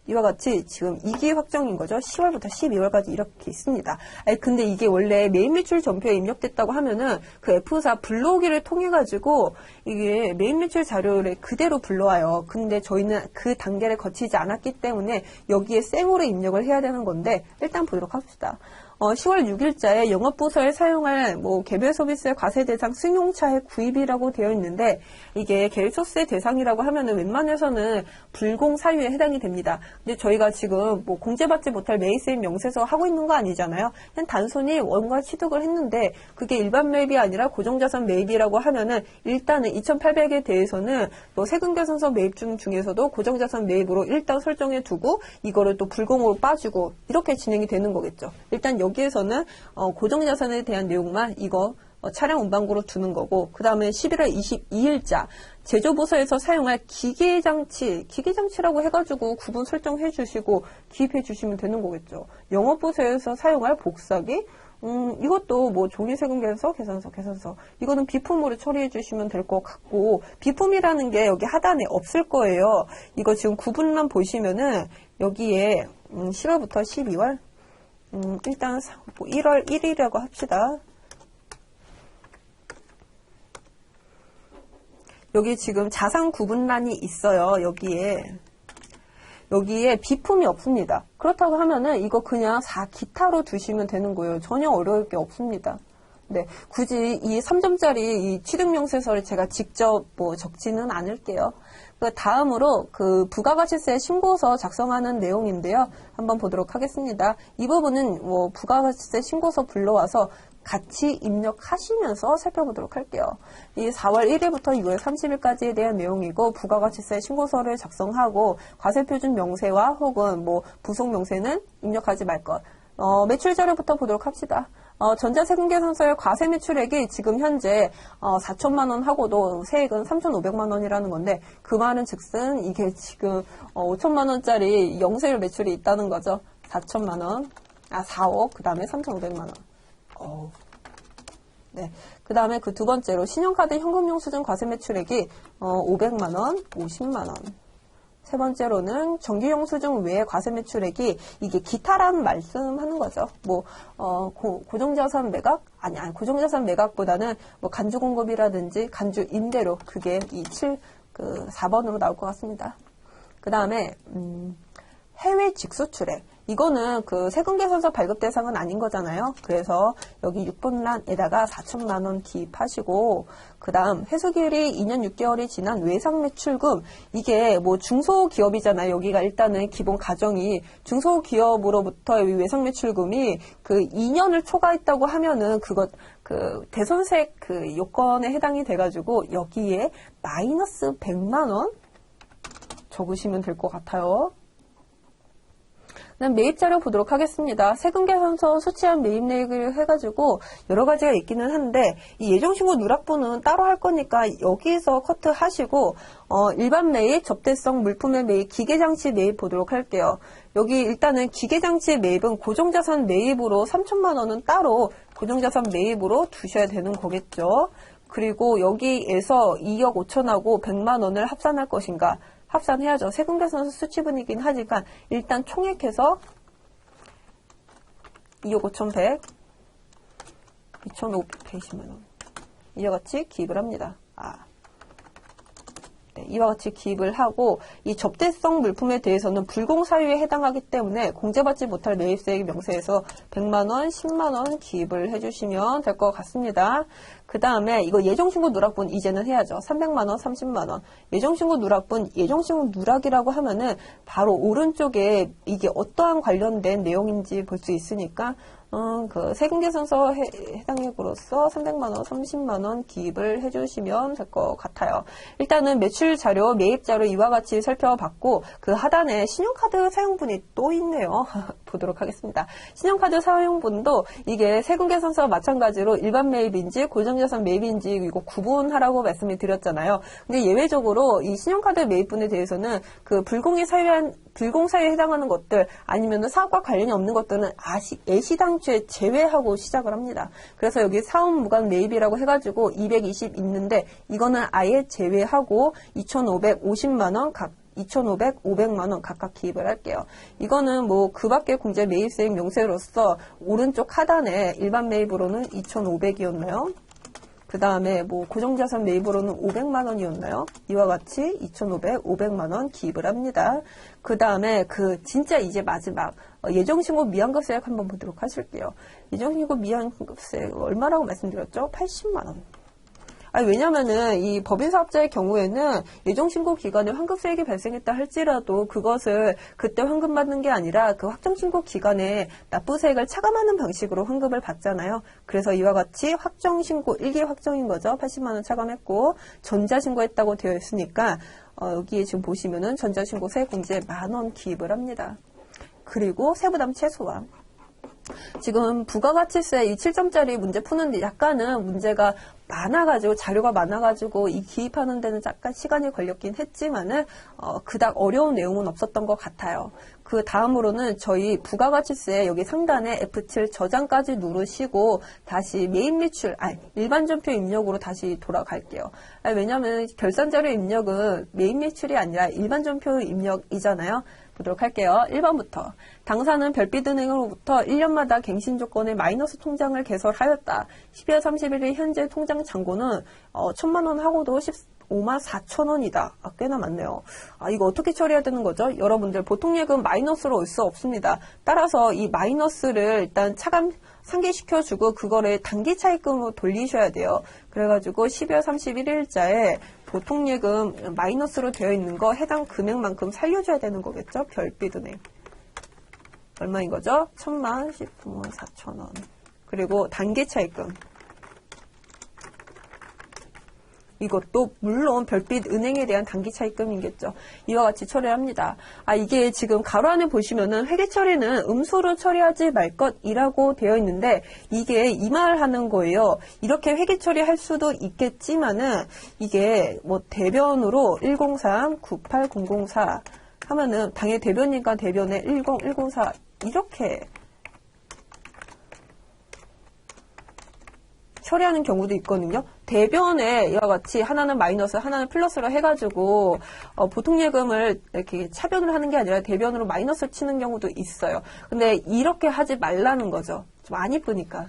이와 같이 지금 2기 확정인 거죠. 10월부터 12월까지 이렇게 있습니다. 근데 이게 원래 메인 매출 전표에 입력됐다고 하면은 그 F4 불러오기를 통해 가지고 이게 메인 매출 자료를 그대로 불러와요. 근데 저희는 그 단계를 거치지 않았기 때문에 여기에 생으로 입력을 해야 되는 건데 일단 보도록 합시다. 10월 6일자에 영업부서에 사용할 개별 서비스 과세 대상 승용차의 구입이라고 되어 있는데 이게 계획소세 대상이라고 하면은 웬만해서는 불공 사유에 해당이 됩니다. 근데 저희가 지금 공제받지 못할 매입세입 명세서 하고 있는 거 아니잖아요. 그냥 단순히 원가 취득을 했는데 그게 일반 매입이 아니라 고정자산 매입이라고 하면은 일단은 2,800에 대해서는 세금 개선서 매입 중에서도 고정자산 매입으로 일단 설정해 두고 이거를 또 불공으로 빠지고 이렇게 진행이 되는 거겠죠. 일단 여기에서는 고정자산에 대한 내용만 이거 차량 운반고로 두는 거고 그 다음에 11월 22일자 제조부서에서 사용할 기계장치라고 해가지고 구분 설정해 주시고 기입해 주시면 되는 거겠죠. 영업부서에서 사용할 복사기 이것도 종이세금 계산서 이거는 비품으로 처리해 주시면 될 것 같고 비품이라는 게 여기 하단에 없을 거예요. 이거 지금 구분란 보시면은 여기에 10월부터 12월 일단 1월 1일이라고 합시다. 여기 지금 자산 구분란이 있어요. 여기에 비품이 없습니다. 그렇다고 하면은 이거 그냥 기타로 두시면 되는 거예요. 전혀 어려울 게 없습니다. 네, 굳이 이 3점짜리 이 취득명세서를 제가 직접 적지는 않을게요. 다음으로 부가가치세 신고서 작성하는 내용인데요. 한번 보도록 하겠습니다. 이 부분은 부가가치세 신고서 불러와서 같이 입력하시면서 살펴보도록 할게요. 이 4월 1일부터 6월 30일까지에 대한 내용이고 부가가치세 신고서를 작성하고 과세표준 명세와 혹은 부속 명세는 입력하지 말 것. 매출 자료부터 보도록 합시다. 전자세금 계산서의 과세 매출액이 지금 현재 4천만 원 하고도 세액은 3,500만 원이라는 건데 그 말은 즉슨 이게 지금 5천만 원짜리 영세율 매출이 있다는 거죠. 4천만 원, 4억, 그 다음에 3,500만 원. 네. 그 다음에 그 두 번째로 신용카드 현금영수증 과세 매출액이 500만 원, 50만 원. 세 번째로는 정기영수증 외의 과세 매출액이 이게 기타라는 말씀하는 거죠. 고정자산 매각? 아니, 고정자산 매각보다는 간주 공급이라든지 간주 임대료 그게 4번으로 나올 것 같습니다. 그 다음에 해외 직수출액. 이거는 세금 계산서 발급 대상은 아닌 거잖아요. 그래서 여기 6번란에다가 4천만 원 기입하시고 그 다음 회수기일이 2년 6개월이 지난 외상 매출금 이게 중소기업이잖아요. 여기가 일단은 기본 가정이 중소기업으로부터 외상 매출금이 2년을 초과했다고 하면은 대손색 요건에 해당이 돼가지고 여기에 마이너스 100만 원 적으시면 될 것 같아요. 매입자료 보도록 하겠습니다. 세금계산서 수취한 매입내역을 해가지고 여러 가지가 있기는 한데 이 예정신고 누락부는 따로 할 거니까 여기서 커트하시고 일반 매입, 접대성 물품의 매입, 기계장치 매입 보도록 할게요. 여기 일단은 기계장치 매입은 고정자산 매입으로 3천만 원은 따로 고정자산 매입으로 두셔야 되는 거겠죠. 그리고 여기에서 2억 5천하고 100만 원을 합산할 것인가? 합산해야죠. 세금계산서 수치분이긴 하지만 일단 총액해서 2억 5,100, 2,520만 원 이와 같이 기입을 합니다. 네, 이와 같이 기입을 하고 이 접대성 물품에 대해서는 불공사유에 해당하기 때문에 공제받지 못할 매입세액 명세에서 100만원, 10만원 기입을 해주시면 될 것 같습니다. 그 다음에 이거 예정신고 누락분 이제는 해야죠. 300만원, 30만원. 예정신고 누락분, 예정신고 누락이라고 하면은 바로 오른쪽에 이게 어떠한 관련된 내용인지 볼 수 있으니까 그 세금계산서 해당액으로서 300만원, 30만원 기입을 해주시면 될 것 같아요. 일단은 매출 자료, 매입 자료 이와 같이 살펴봤고 그 하단에 신용카드 사용분이 또 있네요. 보도록 하겠습니다. 신용카드 사용분도 이게 세금계산서와 마찬가지로 일반 매입인지 고정자산 매입인지 이거 구분하라고 말씀을 드렸잖아요. 근데 예외적으로 이 신용카드 매입분에 대해서는 그 불공사유에 해당하는 것들 아니면 사업과 관련이 없는 것들은 애시당초에 제외하고 시작을 합니다. 그래서 여기 사업무관 매입이라고 해가지고 220 있는데 이거는 아예 제외하고 2,550만원 2,500, 500만원 각각 기입을 할게요. 이거는 뭐 그 밖에 공제 매입세액 명세로서 오른쪽 하단에 일반 매입으로는 2,500이었나요? 그 다음에 뭐 고정자산 매입으로는 500만원이었나요? 이와 같이 2,500, 500만원 기입을 합니다. 그 다음에 그 진짜 이제 마지막 예정신고 미환급세액 한번 보도록 하실게요. 예정신고 미환급세액 얼마라고 말씀드렸죠? 80만원. 왜냐면은 이 법인사업자의 경우에는 예정신고 기간에 환급세액이 발생했다 할지라도 그것을 그때 환급받는 게 아니라 그 확정신고 기간에 납부세액을 차감하는 방식으로 환급을 받잖아요. 그래서 이와 같이 확정신고 1기 확정인 거죠. 80만원 차감했고 전자신고했다고 되어 있으니까 여기에 지금 보시면은 전자신고세 공제 만원 기입을 합니다. 그리고 세부담 최소화. 지금 부가가치세 이 7점짜리 문제 푸는데 약간은 문제가 많아가지고 자료가 많아가지고 이 기입하는 데는 약간 시간이 걸렸긴 했지만은 그닥 어려운 내용은 없었던 것 같아요. 그 다음으로는 저희 부가가치세 여기 상단에 F7 저장까지 누르시고 다시 매입 매출 일반 전표 입력으로 다시 돌아갈게요. 왜냐하면 결산자료 입력은 매입 매출이 아니라 일반 전표 입력이잖아요. 보도록 할게요. 1번부터 당사는 별빛은행으로부터 1년마다 갱신 조건의 마이너스 통장을 개설하였다. 12월 31일 현재 통장 잔고는 1,000만원 하고도 154,000원이다. 꽤나 많네요. 이거 어떻게 처리해야 되는 거죠? 여러분들 보통 예금 마이너스로 올 수 없습니다. 따라서 이 마이너스를 일단 차감 상기시켜주고 그거를 단기 차입금으로 돌리셔야 돼요. 그래가지고 12월 31일자에 보통 예금 마이너스로 되어 있는 거 해당 금액만큼 살려줘야 되는 거겠죠? 별빛은행. 얼마인 거죠? 1,000만 194,000원. 그리고 단기 차입금. 이것도 물론 별빛 은행에 대한 단기 차입금이겠죠. 이와 같이 처리합니다. 이게 지금 가로 안에 보시면은 회계 처리는 음수로 처리하지 말 것이라고 되어 있는데 이게 이 말 하는 거예요. 이렇게 회계 처리할 수도 있겠지만은 이게 뭐 대변으로 103-98004 하면은 당연히 대변이니까 대변에 10104 이렇게 처리하는 경우도 있거든요. 대변에 이와 같이 하나는 마이너스, 하나는 플러스로 해가지고 보통 예금을 이렇게 차변을 하는 게 아니라 대변으로 마이너스를 치는 경우도 있어요. 근데 이렇게 하지 말라는 거죠. 좀 안 이쁘니까.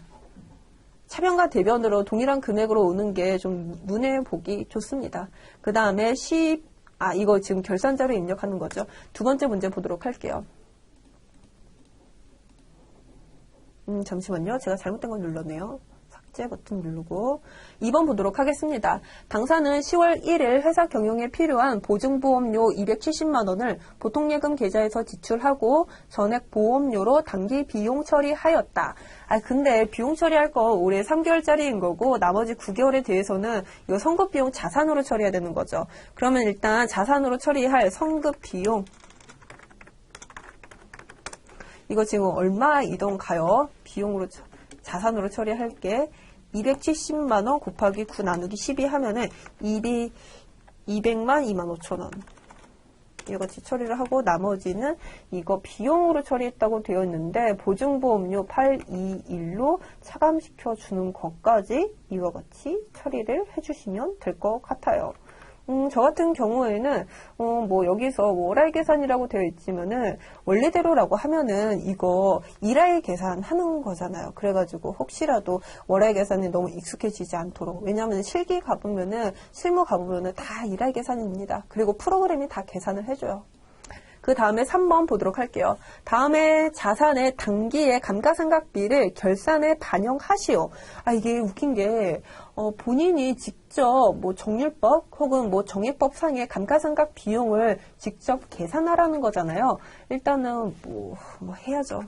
차변과 대변으로 동일한 금액으로 오는 게 좀 눈에 보기 좋습니다. 그 다음에 이거 지금 결산자료 입력하는 거죠. 두 번째 문제 보도록 할게요. 잠시만요. 제가 잘못된 걸 눌렀네요. 삭제 버튼 누르고 2번 보도록 하겠습니다. 당사는 10월 1일 회사 경영에 필요한 보증보험료 270만 원을 보통예금 계좌에서 지출하고 전액 보험료로 단기 비용 처리하였다. 근데 비용 처리할 거 올해 3개월짜리인 거고 나머지 9개월에 대해서는 이거 성급 비용 자산으로 처리해야 되는 거죠. 그러면 일단 자산으로 처리할 성급 비용 이거 지금 얼마이던가요? 비용으로 자산으로 처리할게 270만원 곱하기 9 나누기 12 하면은 200만 25,000원 이같이 처리를 하고 나머지는 이거 비용으로 처리했다고 되어 있는데 보증보험료 821로 차감시켜 주는 것까지 이와 같이 처리를 해주시면 될 것 같아요. 저 같은 경우에는 뭐 여기서 뭐 월할 계산이라고 되어 있지만은 원래대로라고 하면은 이거 일할 계산하는 거잖아요. 그래가지고 혹시라도 월할 계산이 너무 익숙해지지 않도록, 왜냐하면 실기 가보면은 실무 가보면은 다 일할 계산입니다. 그리고 프로그램이 다 계산을 해줘요. 그 다음에 3번 보도록 할게요. 다음에 자산의 단기의 감가상각비를 결산에 반영하시오. 이게 웃긴 게 본인이 직접 뭐 정률법 혹은 뭐 정액법상의 감가상각 비용을 직접 계산하라는 거잖아요. 일단은 뭐 해야죠.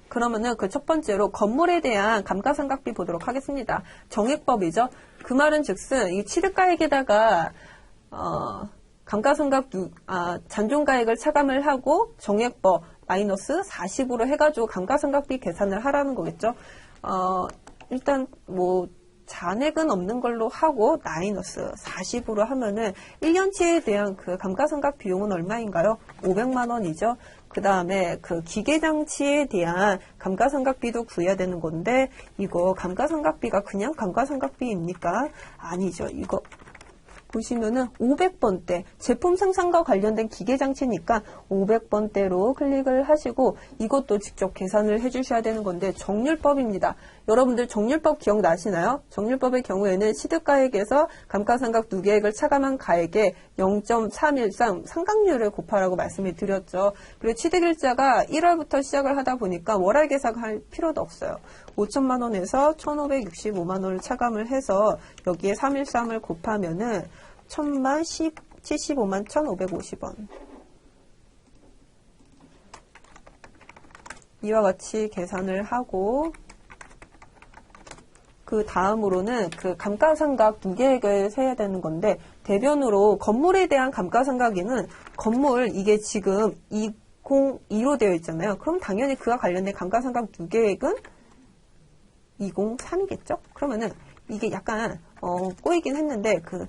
그러면은 그 첫 번째로 건물에 대한 감가상각비 보도록 하겠습니다. 정액법이죠. 그 말은 즉슨 이 취득가액에다가 감가상각 잔존가액을 차감을 하고 정액법 마이너스 40으로 해가지고 감가상각비 계산을 하라는 거겠죠. 일단 뭐 잔액은 없는 걸로 하고 마이너스 40으로 하면은 1년치에 대한 그 감가상각 비용은 얼마인가요? 500만 원이죠. 그 다음에 그 기계장치에 대한 감가상각비도 구해야 되는 건데, 이거 감가상각비가 그냥 감가상각비입니까? 아니죠. 이거 보시면은 500번대 제품 생산과 관련된 기계장치니까 500번대로 클릭을 하시고 이것도 직접 계산을 해주셔야 되는 건데, 정률법입니다. 여러분들 정률법 기억나시나요? 정률법의 경우에는 취득가액에서 감가상각 누계액을 차감한 가액에 0.313 상각률을 곱하라고 말씀을 드렸죠. 그리고 취득일자가 1월부터 시작을 하다 보니까 월할 계산할 필요도 없어요. 5천만 원에서 1,565만 원을 차감을 해서 여기에 313을 곱하면은 1,000만 75만 1,550원. 이와 같이 계산을 하고, 그 다음으로는 그 감가상각 누계액을 세야 되는 건데, 대변으로 건물에 대한 감가상각에는 건물 이게 지금 202로 되어 있잖아요. 그럼 당연히 그와 관련된 감가상각 누계액은 203이겠죠? 그러면은 이게 약간 꼬이긴 했는데 그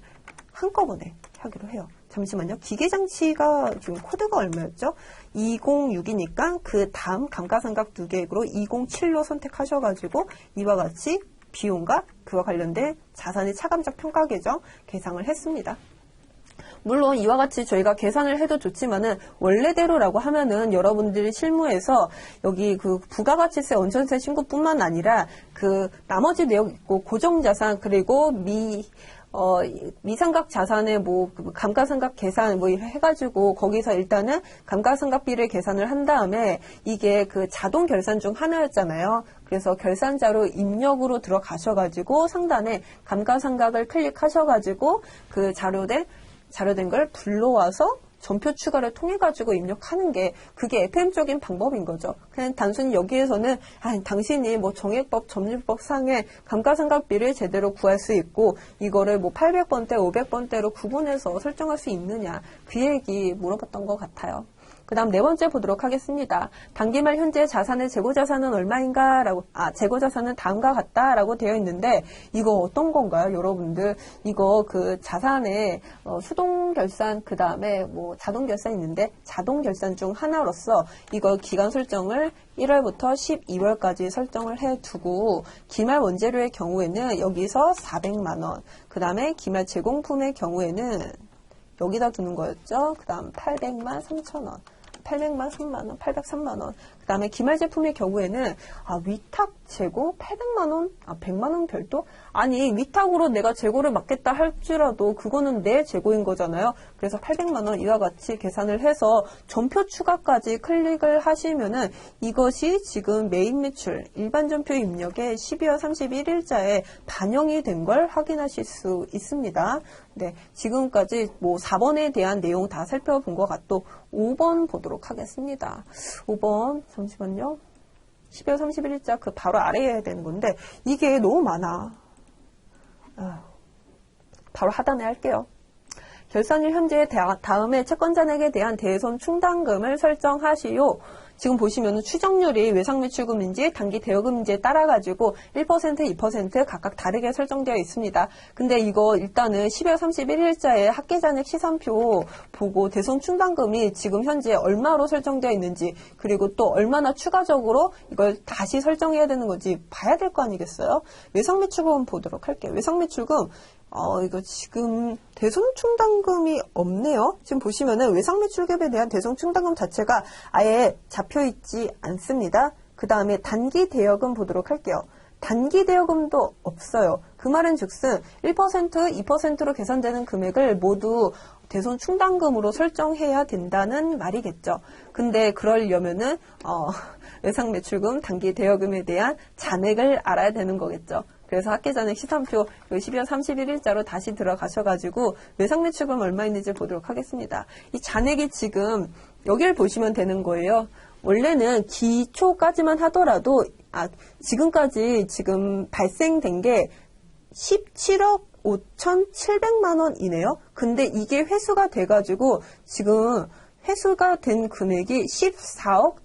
한꺼번에 하기로 해요. 잠시만요. 기계장치가 지금 코드가 얼마였죠? 206이니까 그 다음 감가상각 누계액으로 207로 선택하셔가지고 이와 같이 비용과 그와 관련된 자산의 차감적 평가계정 계상을 했습니다. 물론 이와 같이 저희가 계산을 해도 좋지만은 원래대로라고 하면은 여러분들이 실무에서 여기 그 부가가치세 원천세 신고뿐만 아니라 그 나머지 내용 있고 고정자산 그리고 미상각 자산의 뭐 감가상각 계산 뭐 해가지고 거기서 일단은 감가상각비를 계산을 한 다음에 이게 그 자동 결산 중 하나였잖아요. 그래서 결산자로 입력으로 들어가셔가지고 상단에 감가상각을 클릭하셔가지고 그 자료된 걸 불러와서 전표 추가를 통해 가지고 입력하는 게 그게 FM적인 방법인 거죠. 그냥 단순히 여기에서는 당신이 뭐 정액법, 점유법 상의 감가상각비를 제대로 구할 수 있고 이거를 뭐 800번대, 500번대로 구분해서 설정할 수 있느냐, 그 얘기 물어봤던 것 같아요. 그 다음 네 번째 보도록 하겠습니다. 단기말 현재 자산의 재고자산은 얼마인가? 재고자산은 다음과 같다라고 되어 있는데, 이거 어떤 건가요, 여러분들? 이거 그 자산의 수동결산, 그 다음에 뭐 자동결산 있는데, 자동결산 중 하나로서 이거 기간 설정을 1월부터 12월까지 설정을 해두고, 기말 원재료의 경우에는 여기서 400만원, 그 다음에 기말 제공품의 경우에는 여기다 두는 거였죠. 그 다음 800만 3천원. 800만 3만원, 803만원. 그 다음에 기말 제품의 경우에는 위탁 재고 800만원, 100만원 별도? 아니 위탁으로 내가 재고를 맡겠다 할지라도 그거는 내 재고인 거잖아요. 그래서 800만원 이와 같이 계산을 해서 전표 추가까지 클릭을 하시면은 이것이 지금 매입 매출 일반 전표 입력에 12월 31일자에 반영이 된 걸 확인하실 수 있습니다. 네, 지금까지 뭐 4번에 대한 내용 다 살펴본 것 같고 5번 보도록 하겠습니다. 5번 잠시만요. 12월 31일자 그 바로 아래에 해야 되는 건데 이게 너무 많아. 바로 하단에 할게요. 결산일 현재 다음에 채권잔액에 대한 대손 충당금을 설정하시오. 지금 보시면 추정률이 외상매출금인지 단기 대여금인지에 따라가지고 1%, 2% 각각 다르게 설정되어 있습니다. 근데 이거 일단은 12월 31일자에 합계잔액 시산표 보고 대손 충당금이 지금 현재 얼마로 설정되어 있는지 그리고 또 얼마나 추가적으로 이걸 다시 설정해야 되는 건지 봐야 될 거 아니겠어요? 외상매출금 보도록 할게요. 외상매출금 이거 지금 대손충당금이 없네요. 지금 보시면은 외상매출급에 대한 대손충당금 자체가 아예 잡혀있지 않습니다. 그 다음에 단기 대여금 보도록 할게요. 단기 대여금도 없어요. 그 말은 즉슨 1%, 2%로 계산되는 금액을 모두 대손충당금으로 설정해야 된다는 말이겠죠. 근데 그러려면은 외상매출금, 단기 대여금에 대한 잔액을 알아야 되는 거겠죠. 그래서 학계잔액 시산표 12월 31일자로 다시 들어가셔가지고 외상매출금 얼마 있는지 보도록 하겠습니다. 이 잔액이 지금 여기를 보시면 되는 거예요. 원래는 기초까지만 하더라도 지금까지 지금 발생된 게 17억 5,700만 원이네요. 근데 이게 회수가 돼가지고 지금 회수가 된 금액이 14억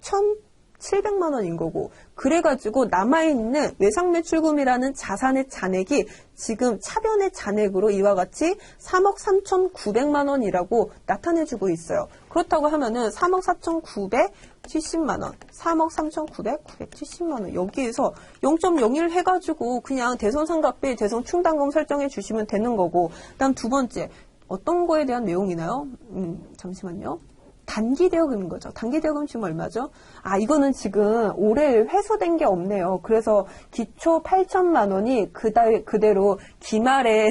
1,700만 원인 거고, 그래가지고 남아있는 외상매출금이라는 자산의 잔액이 지금 차변의 잔액으로 이와 같이 3억 3,900만 원이라고 나타내주고 있어요. 그렇다고 하면은 3억 4,970만 원, 3억 3,970만 원, 여기에서 0.01 해가지고 그냥 대손삼각비, 대손충당금 설정해 주시면 되는 거고, 그다음 두 번째, 어떤 거에 대한 내용이나요? 잠시만요. 단기 대여금인 거죠. 단기 대여금 지금 얼마죠? 이거는 지금 올해 회수된 게 없네요. 그래서 기초 8천만 원이 그대로 기말의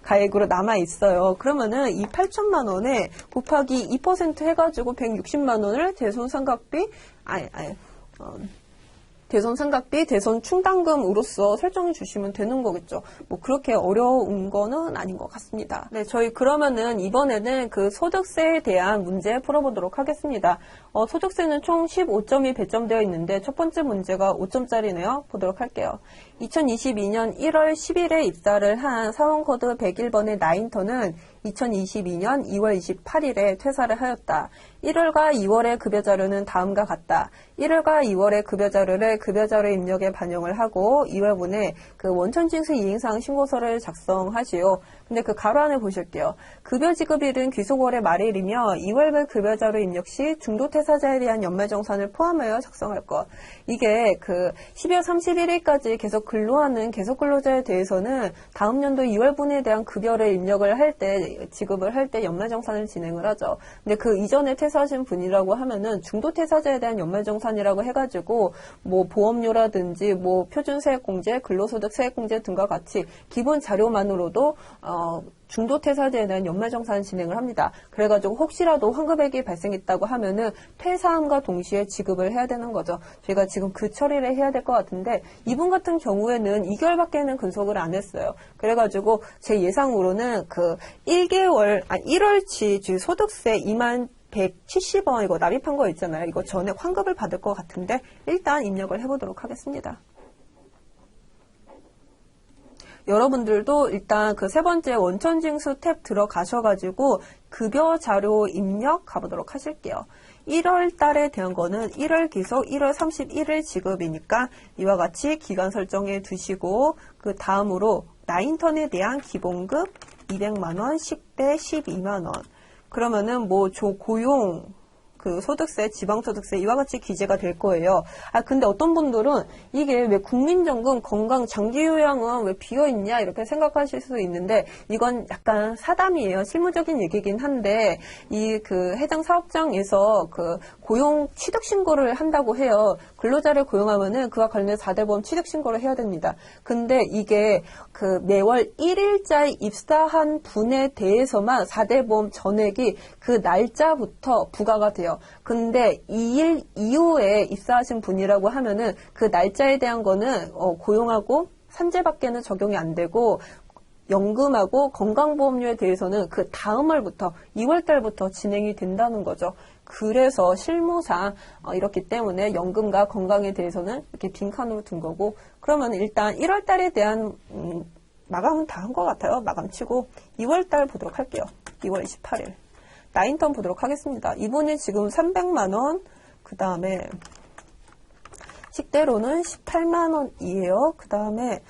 가액으로 남아 있어요. 그러면은 이 8천만 원에 곱하기 2% 해가지고 160만 원을 대손삼각비, 대손삼각비, 대손충당금으로서 설정해 주시면 되는 거겠죠. 뭐 그렇게 어려운 거는 아닌 것 같습니다. 네, 저희 그러면은 이번에는 그 소득세에 대한 문제 풀어보도록 하겠습니다. 소득세는 총 15점이 배점되어 있는데 첫 번째 문제가 5점짜리네요. 보도록 할게요. 2022년 1월 10일에 입사를 한 사원코드 101번의 나인턴은 2022년 2월 28일에 퇴사를 하였다. 1월과 2월의 급여 자료는 다음과 같다. 1월과 2월의 급여 자료를 급여자료 입력에 반영을 하고 2월분에 그 원천징수 이행사항 신고서를 작성하시오. 근데 그 가로 안에 보실게요. 급여 지급일은 귀속월의 말일이며 2월별 급여자료 입력 시 중도퇴사자에 대한 연말정산을 포함하여 작성할 것. 이게 그 12월 31일까지 계속 근로하는 계속근로자에 대해서는 다음 연도 2월분에 대한 급여를 입력을 할 때, 지급을 할 때 연말정산을 진행을 하죠. 근데 그 이전에 퇴사하신 분이라고 하면은 중도퇴사자에 대한 연말정산이라고 해가지고 뭐 보험료라든지 뭐 표준세액공제, 근로소득세액공제 등과 같이 기본 자료만으로도 중도퇴사자에 대한 연말정산 진행을 합니다. 그래가지고 혹시라도 환급액이 발생했다고 하면은 퇴사함과 동시에 지급을 해야 되는 거죠. 저희가 지금 그 처리를 해야 될 것 같은데 이분 같은 경우에는 2개월밖에는 근속을 안 했어요. 그래가지고 제 예상으로는 그 1월치 소득세 2170원 이거 납입한 거 있잖아요. 이거 전에 환급을 받을 것 같은데 일단 입력을 해보도록 하겠습니다. 여러분들도 일단 그 세 번째 원천징수 탭 들어가셔가지고 급여 자료 입력 가보도록 하실게요. 1월 달에 대한 거는 1월 기속 1월 31일 지급이니까 이와 같이 기간 설정해 두시고 그 다음으로 나인턴에 대한 기본급 200만원, 식대 12만원. 그러면은 뭐 고용 그 소득세, 지방소득세 이와 같이 기재가 될 거예요. 근데 어떤 분들은 이게 왜 국민연금, 건강, 장기요양은 왜 비어있냐 이렇게 생각하실 수 있는데 이건 약간 사담이에요. 실무적인 얘기긴 한데 이 그 해당 사업장에서 그 고용 취득 신고를 한다고 해요. 근로자를 고용하면은 그와 관련해서 4대보험 취득 신고를 해야 됩니다. 근데 이게 그 매월 1일자에 입사한 분에 대해서만 4대보험 전액이 그 날짜부터 부과가 돼요. 근데 2일 이후에 입사하신 분이라고 하면은 그 날짜에 대한 거는 고용하고 산재밖에는 적용이 안 되고 연금하고 건강보험료에 대해서는 그 다음 월부터 2월 달부터 진행이 된다는 거죠. 그래서 실무상 이렇기 때문에 연금과 건강에 대해서는 이렇게 빈칸으로 둔 거고 그러면 일단 1월 달에 대한 마감은 다 한 것 같아요. 마감 치고 2월 달 보도록 할게요. 2월 28일. 나인턴 보도록 하겠습니다. 이분이 지금 300만원, 그 다음에 식대로는 18만원이에요. 그 다음에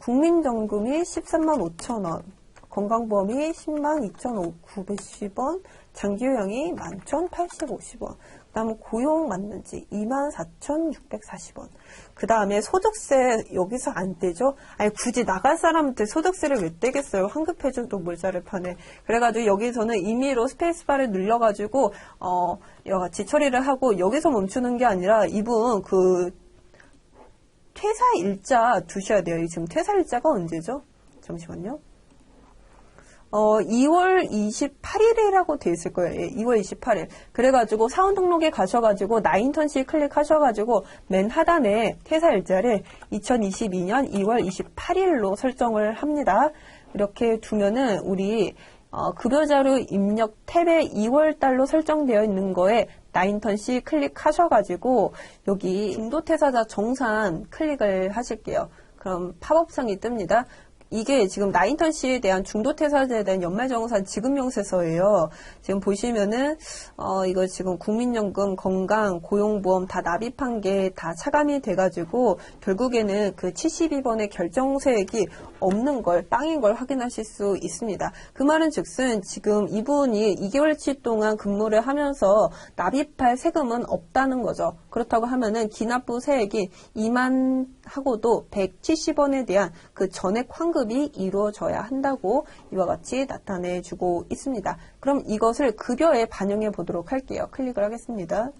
국민연금이 13만 5천원, 건강보험이 10만 2,910원, 장기요양이 11,850원. 다음 고용 맞는지 24,640원. 그 다음에 소득세 여기서 안 떼죠? 아니 굳이 나갈 사람한테 소득세를 왜 떼겠어요? 환급해줘도 몰자를 파네. 그래가지고 여기서는 임의로 스페이스바를 눌러가지고 여같이 처리를 하고 여기서 멈추는 게 아니라 이분 그 퇴사 일자 두셔야 돼요. 지금 퇴사 일자가 언제죠? 잠시만요. 2월 28일이라고 되어 있을 거예요. 예, 2월 28일. 그래가지고 사원 등록에 가셔가지고 나인턴시 클릭하셔가지고 맨 하단에 퇴사 일자를 2022년 2월 28일로 설정을 합니다. 이렇게 두면은 우리 급여자료 입력 탭에 2월 달로 설정되어 있는 거에 나인턴시 클릭하셔가지고 여기 중도퇴사자 정산 클릭을 하실게요. 그럼 팝업창이 뜹니다. 이게 지금 나인턴시에 대한 중도퇴사자에 대한 연말정산 지급명세서예요. 지금 보시면은 이거 지금 국민연금, 건강, 고용보험 다 납입한 게 다 차감이 돼가지고 결국에는 그 72번의 결정세액이 없는 걸, 빵인 걸 확인하실 수 있습니다. 그 말은 즉슨 지금 이분이 2개월치 동안 근무를 하면서 납입할 세금은 없다는 거죠. 그렇다고 하면은 기납부 세액이 2만 하고도 170원에 대한 그 전액 환급이 이루어져야 한다고 이와 같이 나타내주고 있습니다. 그럼 이것을 급여에 반영해 보도록 할게요. 클릭을 하겠습니다.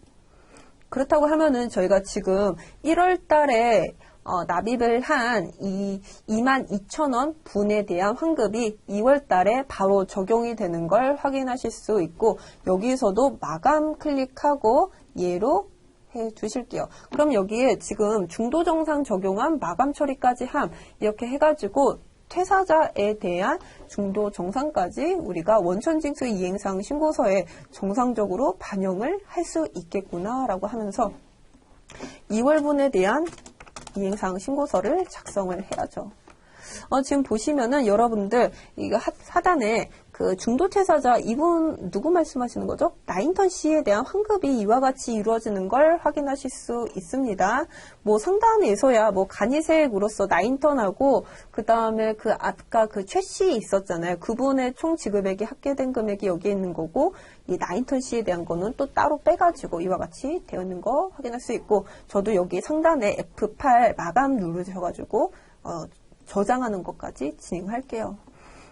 그렇다고 하면은 저희가 지금 1월 달에 납입을 한 이 22,000원 분에 대한 환급이 2월 달에 바로 적용이 되는 걸 확인하실 수 있고 여기서도 마감 클릭하고 예로 해 주실게요. 그럼 여기에 지금 중도정상 적용한 마감 처리까지 함 이렇게 해가지고 퇴사자에 대한 중도정상까지 우리가 원천징수 이행사항 신고서에 정상적으로 반영을 할 수 있겠구나 라고 하면서 2월분에 대한 이행사항 신고서를 작성을 해야죠. 지금 보시면은 여러분들 이거 하단에 그 중도퇴사자 이분 누구 말씀하시는 거죠? 나인턴시에 대한 환급이 이와 같이 이루어지는 걸 확인하실 수 있습니다. 뭐 상단에서야 뭐 간이세액으로서 나인턴하고 그 다음에 그 아까 그 최씨 있었잖아요. 그분의 총 지급액이 합계된 금액이 여기에 있는 거고 이 나인턴시에 대한 거는 또 따로 빼가지고 이와 같이 되어 있는 거 확인할 수 있고 저도 여기 상단에 F8 마감 누르셔가지고 저장하는 것까지 진행할게요.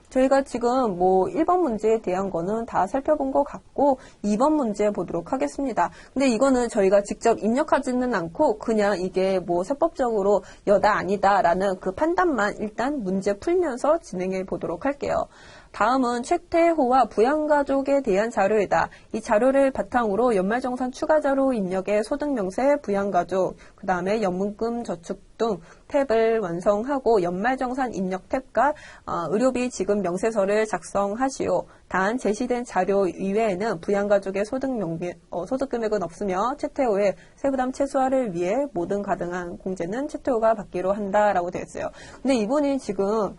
저희가 지금 뭐 1번 문제에 대한 거는 다 살펴본 것 같고 2번 문제 보도록 하겠습니다. 근데 이거는 저희가 직접 입력하지는 않고 그냥 이게 뭐 세법적으로 여다 아니다 라는 그 판단만 일단 문제 풀면서 진행해 보도록 할게요. 다음은 최태호와 부양가족에 대한 자료이다. 이 자료를 바탕으로 연말정산 추가자료 입력의 소득명세, 부양가족, 그 다음에 연문금 저축 등 탭을 완성하고 연말정산 입력 탭과 의료비 지급 명세서를 작성하시오. 단 제시된 자료 이외에는 부양가족의 소득금액은 없으며 최태호의 세부담 최소화를 위해 모든 가능한 공제는 최태호가 받기로 한다라고 되어 있어요. 근데 이분이 지금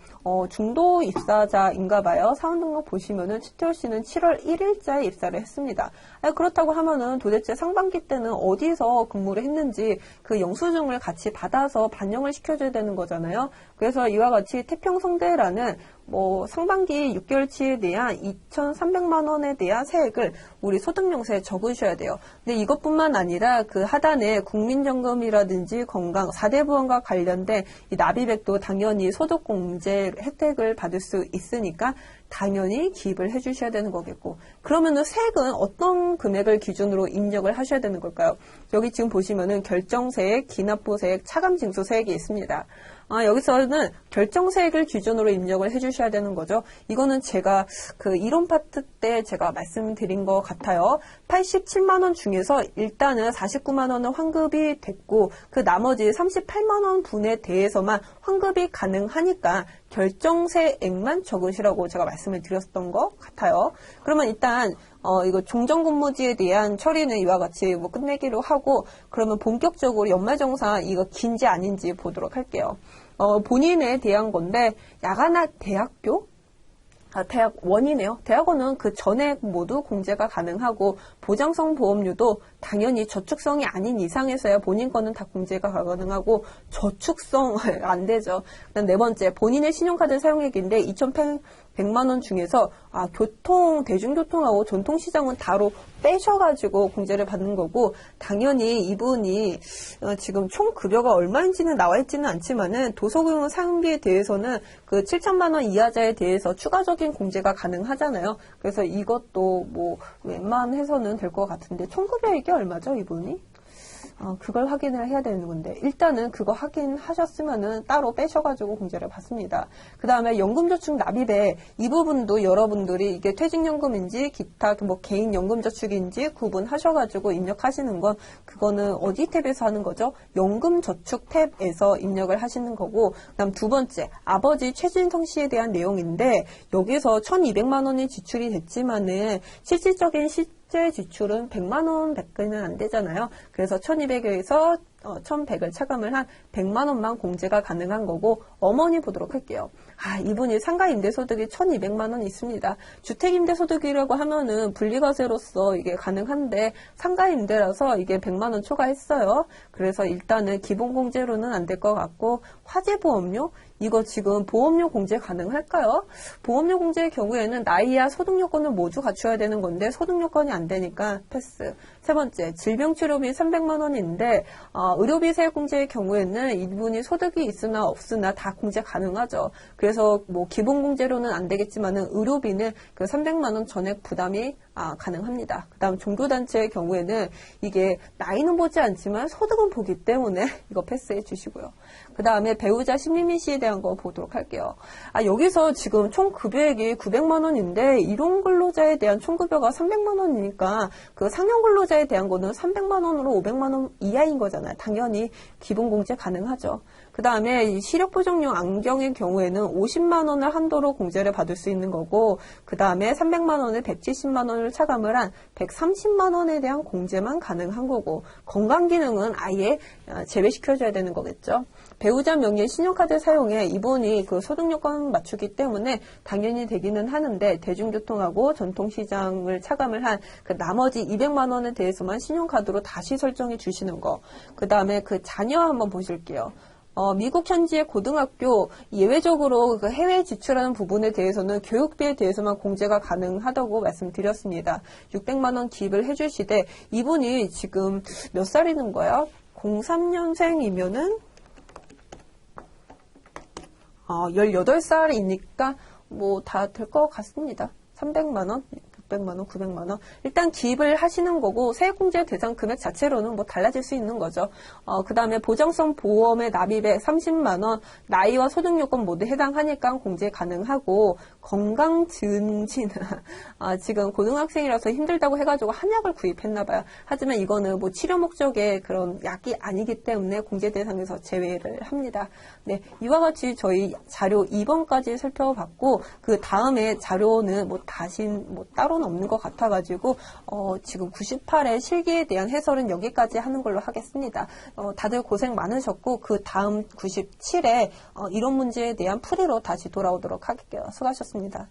중도 입사자인가 봐요. 사원등록 보시면은 최태호 씨는 7월 1일자에 입사를 했습니다. 그렇다고 하면은 도대체 상반기 때는 어디서 근무를 했는지 그 영수증을 같이 받아서 반영을 시켜줘야 되는 거잖아요. 그래서 이와 같이 태평성대라는 뭐 상반기 6개월치에 대한 2,300만 원에 대한 세액을 우리 소득명세에 적으셔야 돼요. 근데 이것뿐만 아니라 그 하단에 국민연금이라든지 건강, 4대 보험과 관련된 이 납입액도 당연히 소득공제 혜택을 받을 수 있으니까 당연히 기입을 해주셔야 되는 거겠고 그러면은 세액은 어떤 금액을 기준으로 입력을 하셔야 되는 걸까요? 여기 지금 보시면은 결정세액, 기납부세액, 차감징수세액이 있습니다. 여기서는 결정세액을 기준으로 입력을 해주셔야 되는 거죠. 이거는 제가 그 이론 파트 때 제가 말씀드린 것 같아요. 87만 원 중에서 일단은 49만 원은 환급이 됐고 그 나머지 38만 원 분에 대해서만 환급이 가능하니까 결정세액만 적으시라고 제가 말씀을 드렸던 것 같아요. 그러면 일단 이거 종전근무지에 대한 처리는 이와 같이 뭐 끝내기로 하고 그러면 본격적으로 연말정산 이거 긴지 아닌지 보도록 할게요. 본인에 대한 건데 야간학 대학교? 대학원이네요. 대학원은 그 전액 모두 공제가 가능하고 보장성 보험료도 당연히 저축성이 아닌 이상에서야 본인 거는 다 공제가 가능하고 저축성 안 되죠. 그다음 네 번째 본인의 신용카드 사용액인데 100만 원 중에서 대중교통하고 전통시장은 따로 빼셔가지고 공제를 받는 거고, 당연히 이분이 지금 총 급여가 얼마인지는 나와 있지는 않지만은 도서교육 사용비에 대해서는 그 7천만 원 이하자에 대해서 추가적인 공제가 가능하잖아요. 그래서 이것도 뭐 웬만해서는 될 것 같은데, 총 급여 이게 얼마죠, 이분이? 그걸 확인을 해야 되는 건데, 일단은 그거 확인하셨으면은 따로 빼셔가지고 공제를 받습니다. 그 다음에 연금저축 납입에 이 부분도 여러분들이 이게 퇴직연금인지 기타 뭐 개인연금저축인지 구분하셔가지고 입력하시는 건, 그거는 어디 탭에서 하는 거죠? 연금저축 탭에서 입력을 하시는 거고, 그 다음 두 번째, 아버지 최진성 씨에 대한 내용인데, 여기서 1200만 원이 지출이 됐지만은 실질적인 지출은 100만 원 밖에는 안 되잖아요. 그래서 1200에서 1100을 차감을 한 100만 원만 공제가 가능한 거고, 어머니 보도록 할게요. 이분이 상가임대소득이 1200만 원 있습니다. 주택임대소득이라고 하면은 분리과세로서 이게 가능한데, 상가임대라서 이게 100만 원 초과했어요. 그래서 일단은 기본공제로는 안 될 것 같고, 화재보험료? 이거 지금 보험료 공제 가능할까요? 보험료 공제의 경우에는 나이와 소득 요건을 모두 갖춰야 되는 건데, 소득 요건이 안 되니까 패스. 세 번째, 질병치료비 300만 원인데, 의료비 세액 공제의 경우에는 이분이 소득이 있으나 없으나 다 공제 가능하죠. 그래서 뭐 기본 공제로는 안 되겠지만은 의료비는 그 300만 원 전액 부담이 가능합니다. 그 다음 종교단체의 경우에는 이게 나이는 보지 않지만 소득은 보기 때문에 이거 패스해 주시고요. 그 다음에 배우자 심리민 씨에 대한 거 보도록 할게요. 여기서 지금 총 급여액이 900만 원인데 일용 근로자에 대한 총 급여가 300만 원이니까 그 상용 근로자에 대한 거는 300만 원으로 500만 원 이하인 거잖아요. 당연히 기본 공제 가능하죠. 그 다음에 시력보정용 안경의 경우에는 50만 원을 한도로 공제를 받을 수 있는 거고, 그 다음에 300만 원을 170만 원을 차감을 한 130만 원에 대한 공제만 가능한 거고, 건강기능은 아예 제외시켜줘야 되는 거겠죠. 배우자 명의의 신용카드 사용에 이분이 그 소득요건 맞추기 때문에 당연히 되기는 하는데, 대중교통하고 전통시장을 차감을 한 그 나머지 200만 원에 대해서만 신용카드로 다시 설정해 주시는 거. 그 다음에 그 자녀 한번 보실게요. 미국 현지의 고등학교 예외적으로 그 해외 지출하는 부분에 대해서는 교육비에 대해서만 공제가 가능하다고 말씀드렸습니다. 600만 원 기입을 해주시되, 이분이 지금 몇 살이는 거야? 03년생이면은 18살이니까 뭐 다 될 것 같습니다. 300만 원? 600만 원, 900만 원. 일단 기입을 하시는 거고, 세액공제 대상 금액 자체로는 뭐 달라질 수 있는 거죠. 그 다음에 보장성 보험의 납입에 30만 원, 나이와 소득 요건 모두 해당하니까 공제 가능하고, 건강 증진. 지금 고등학생이라서 힘들다고 해가지고 한약을 구입했나 봐요. 하지만 이거는 뭐 치료 목적의 그런 약이 아니기 때문에 공제 대상에서 제외를 합니다. 네, 이와 같이 저희 자료 2번까지 살펴봤고, 그 다음에 자료는 뭐 다시 뭐 따로는 없는 것 같아가지고 지금 98의 실기에 대한 해설은 여기까지 하는 걸로 하겠습니다. 다들 고생 많으셨고, 그 다음 97에 이론 문제에 대한 풀이로 다시 돌아오도록 할게요. 수고하셨습니다.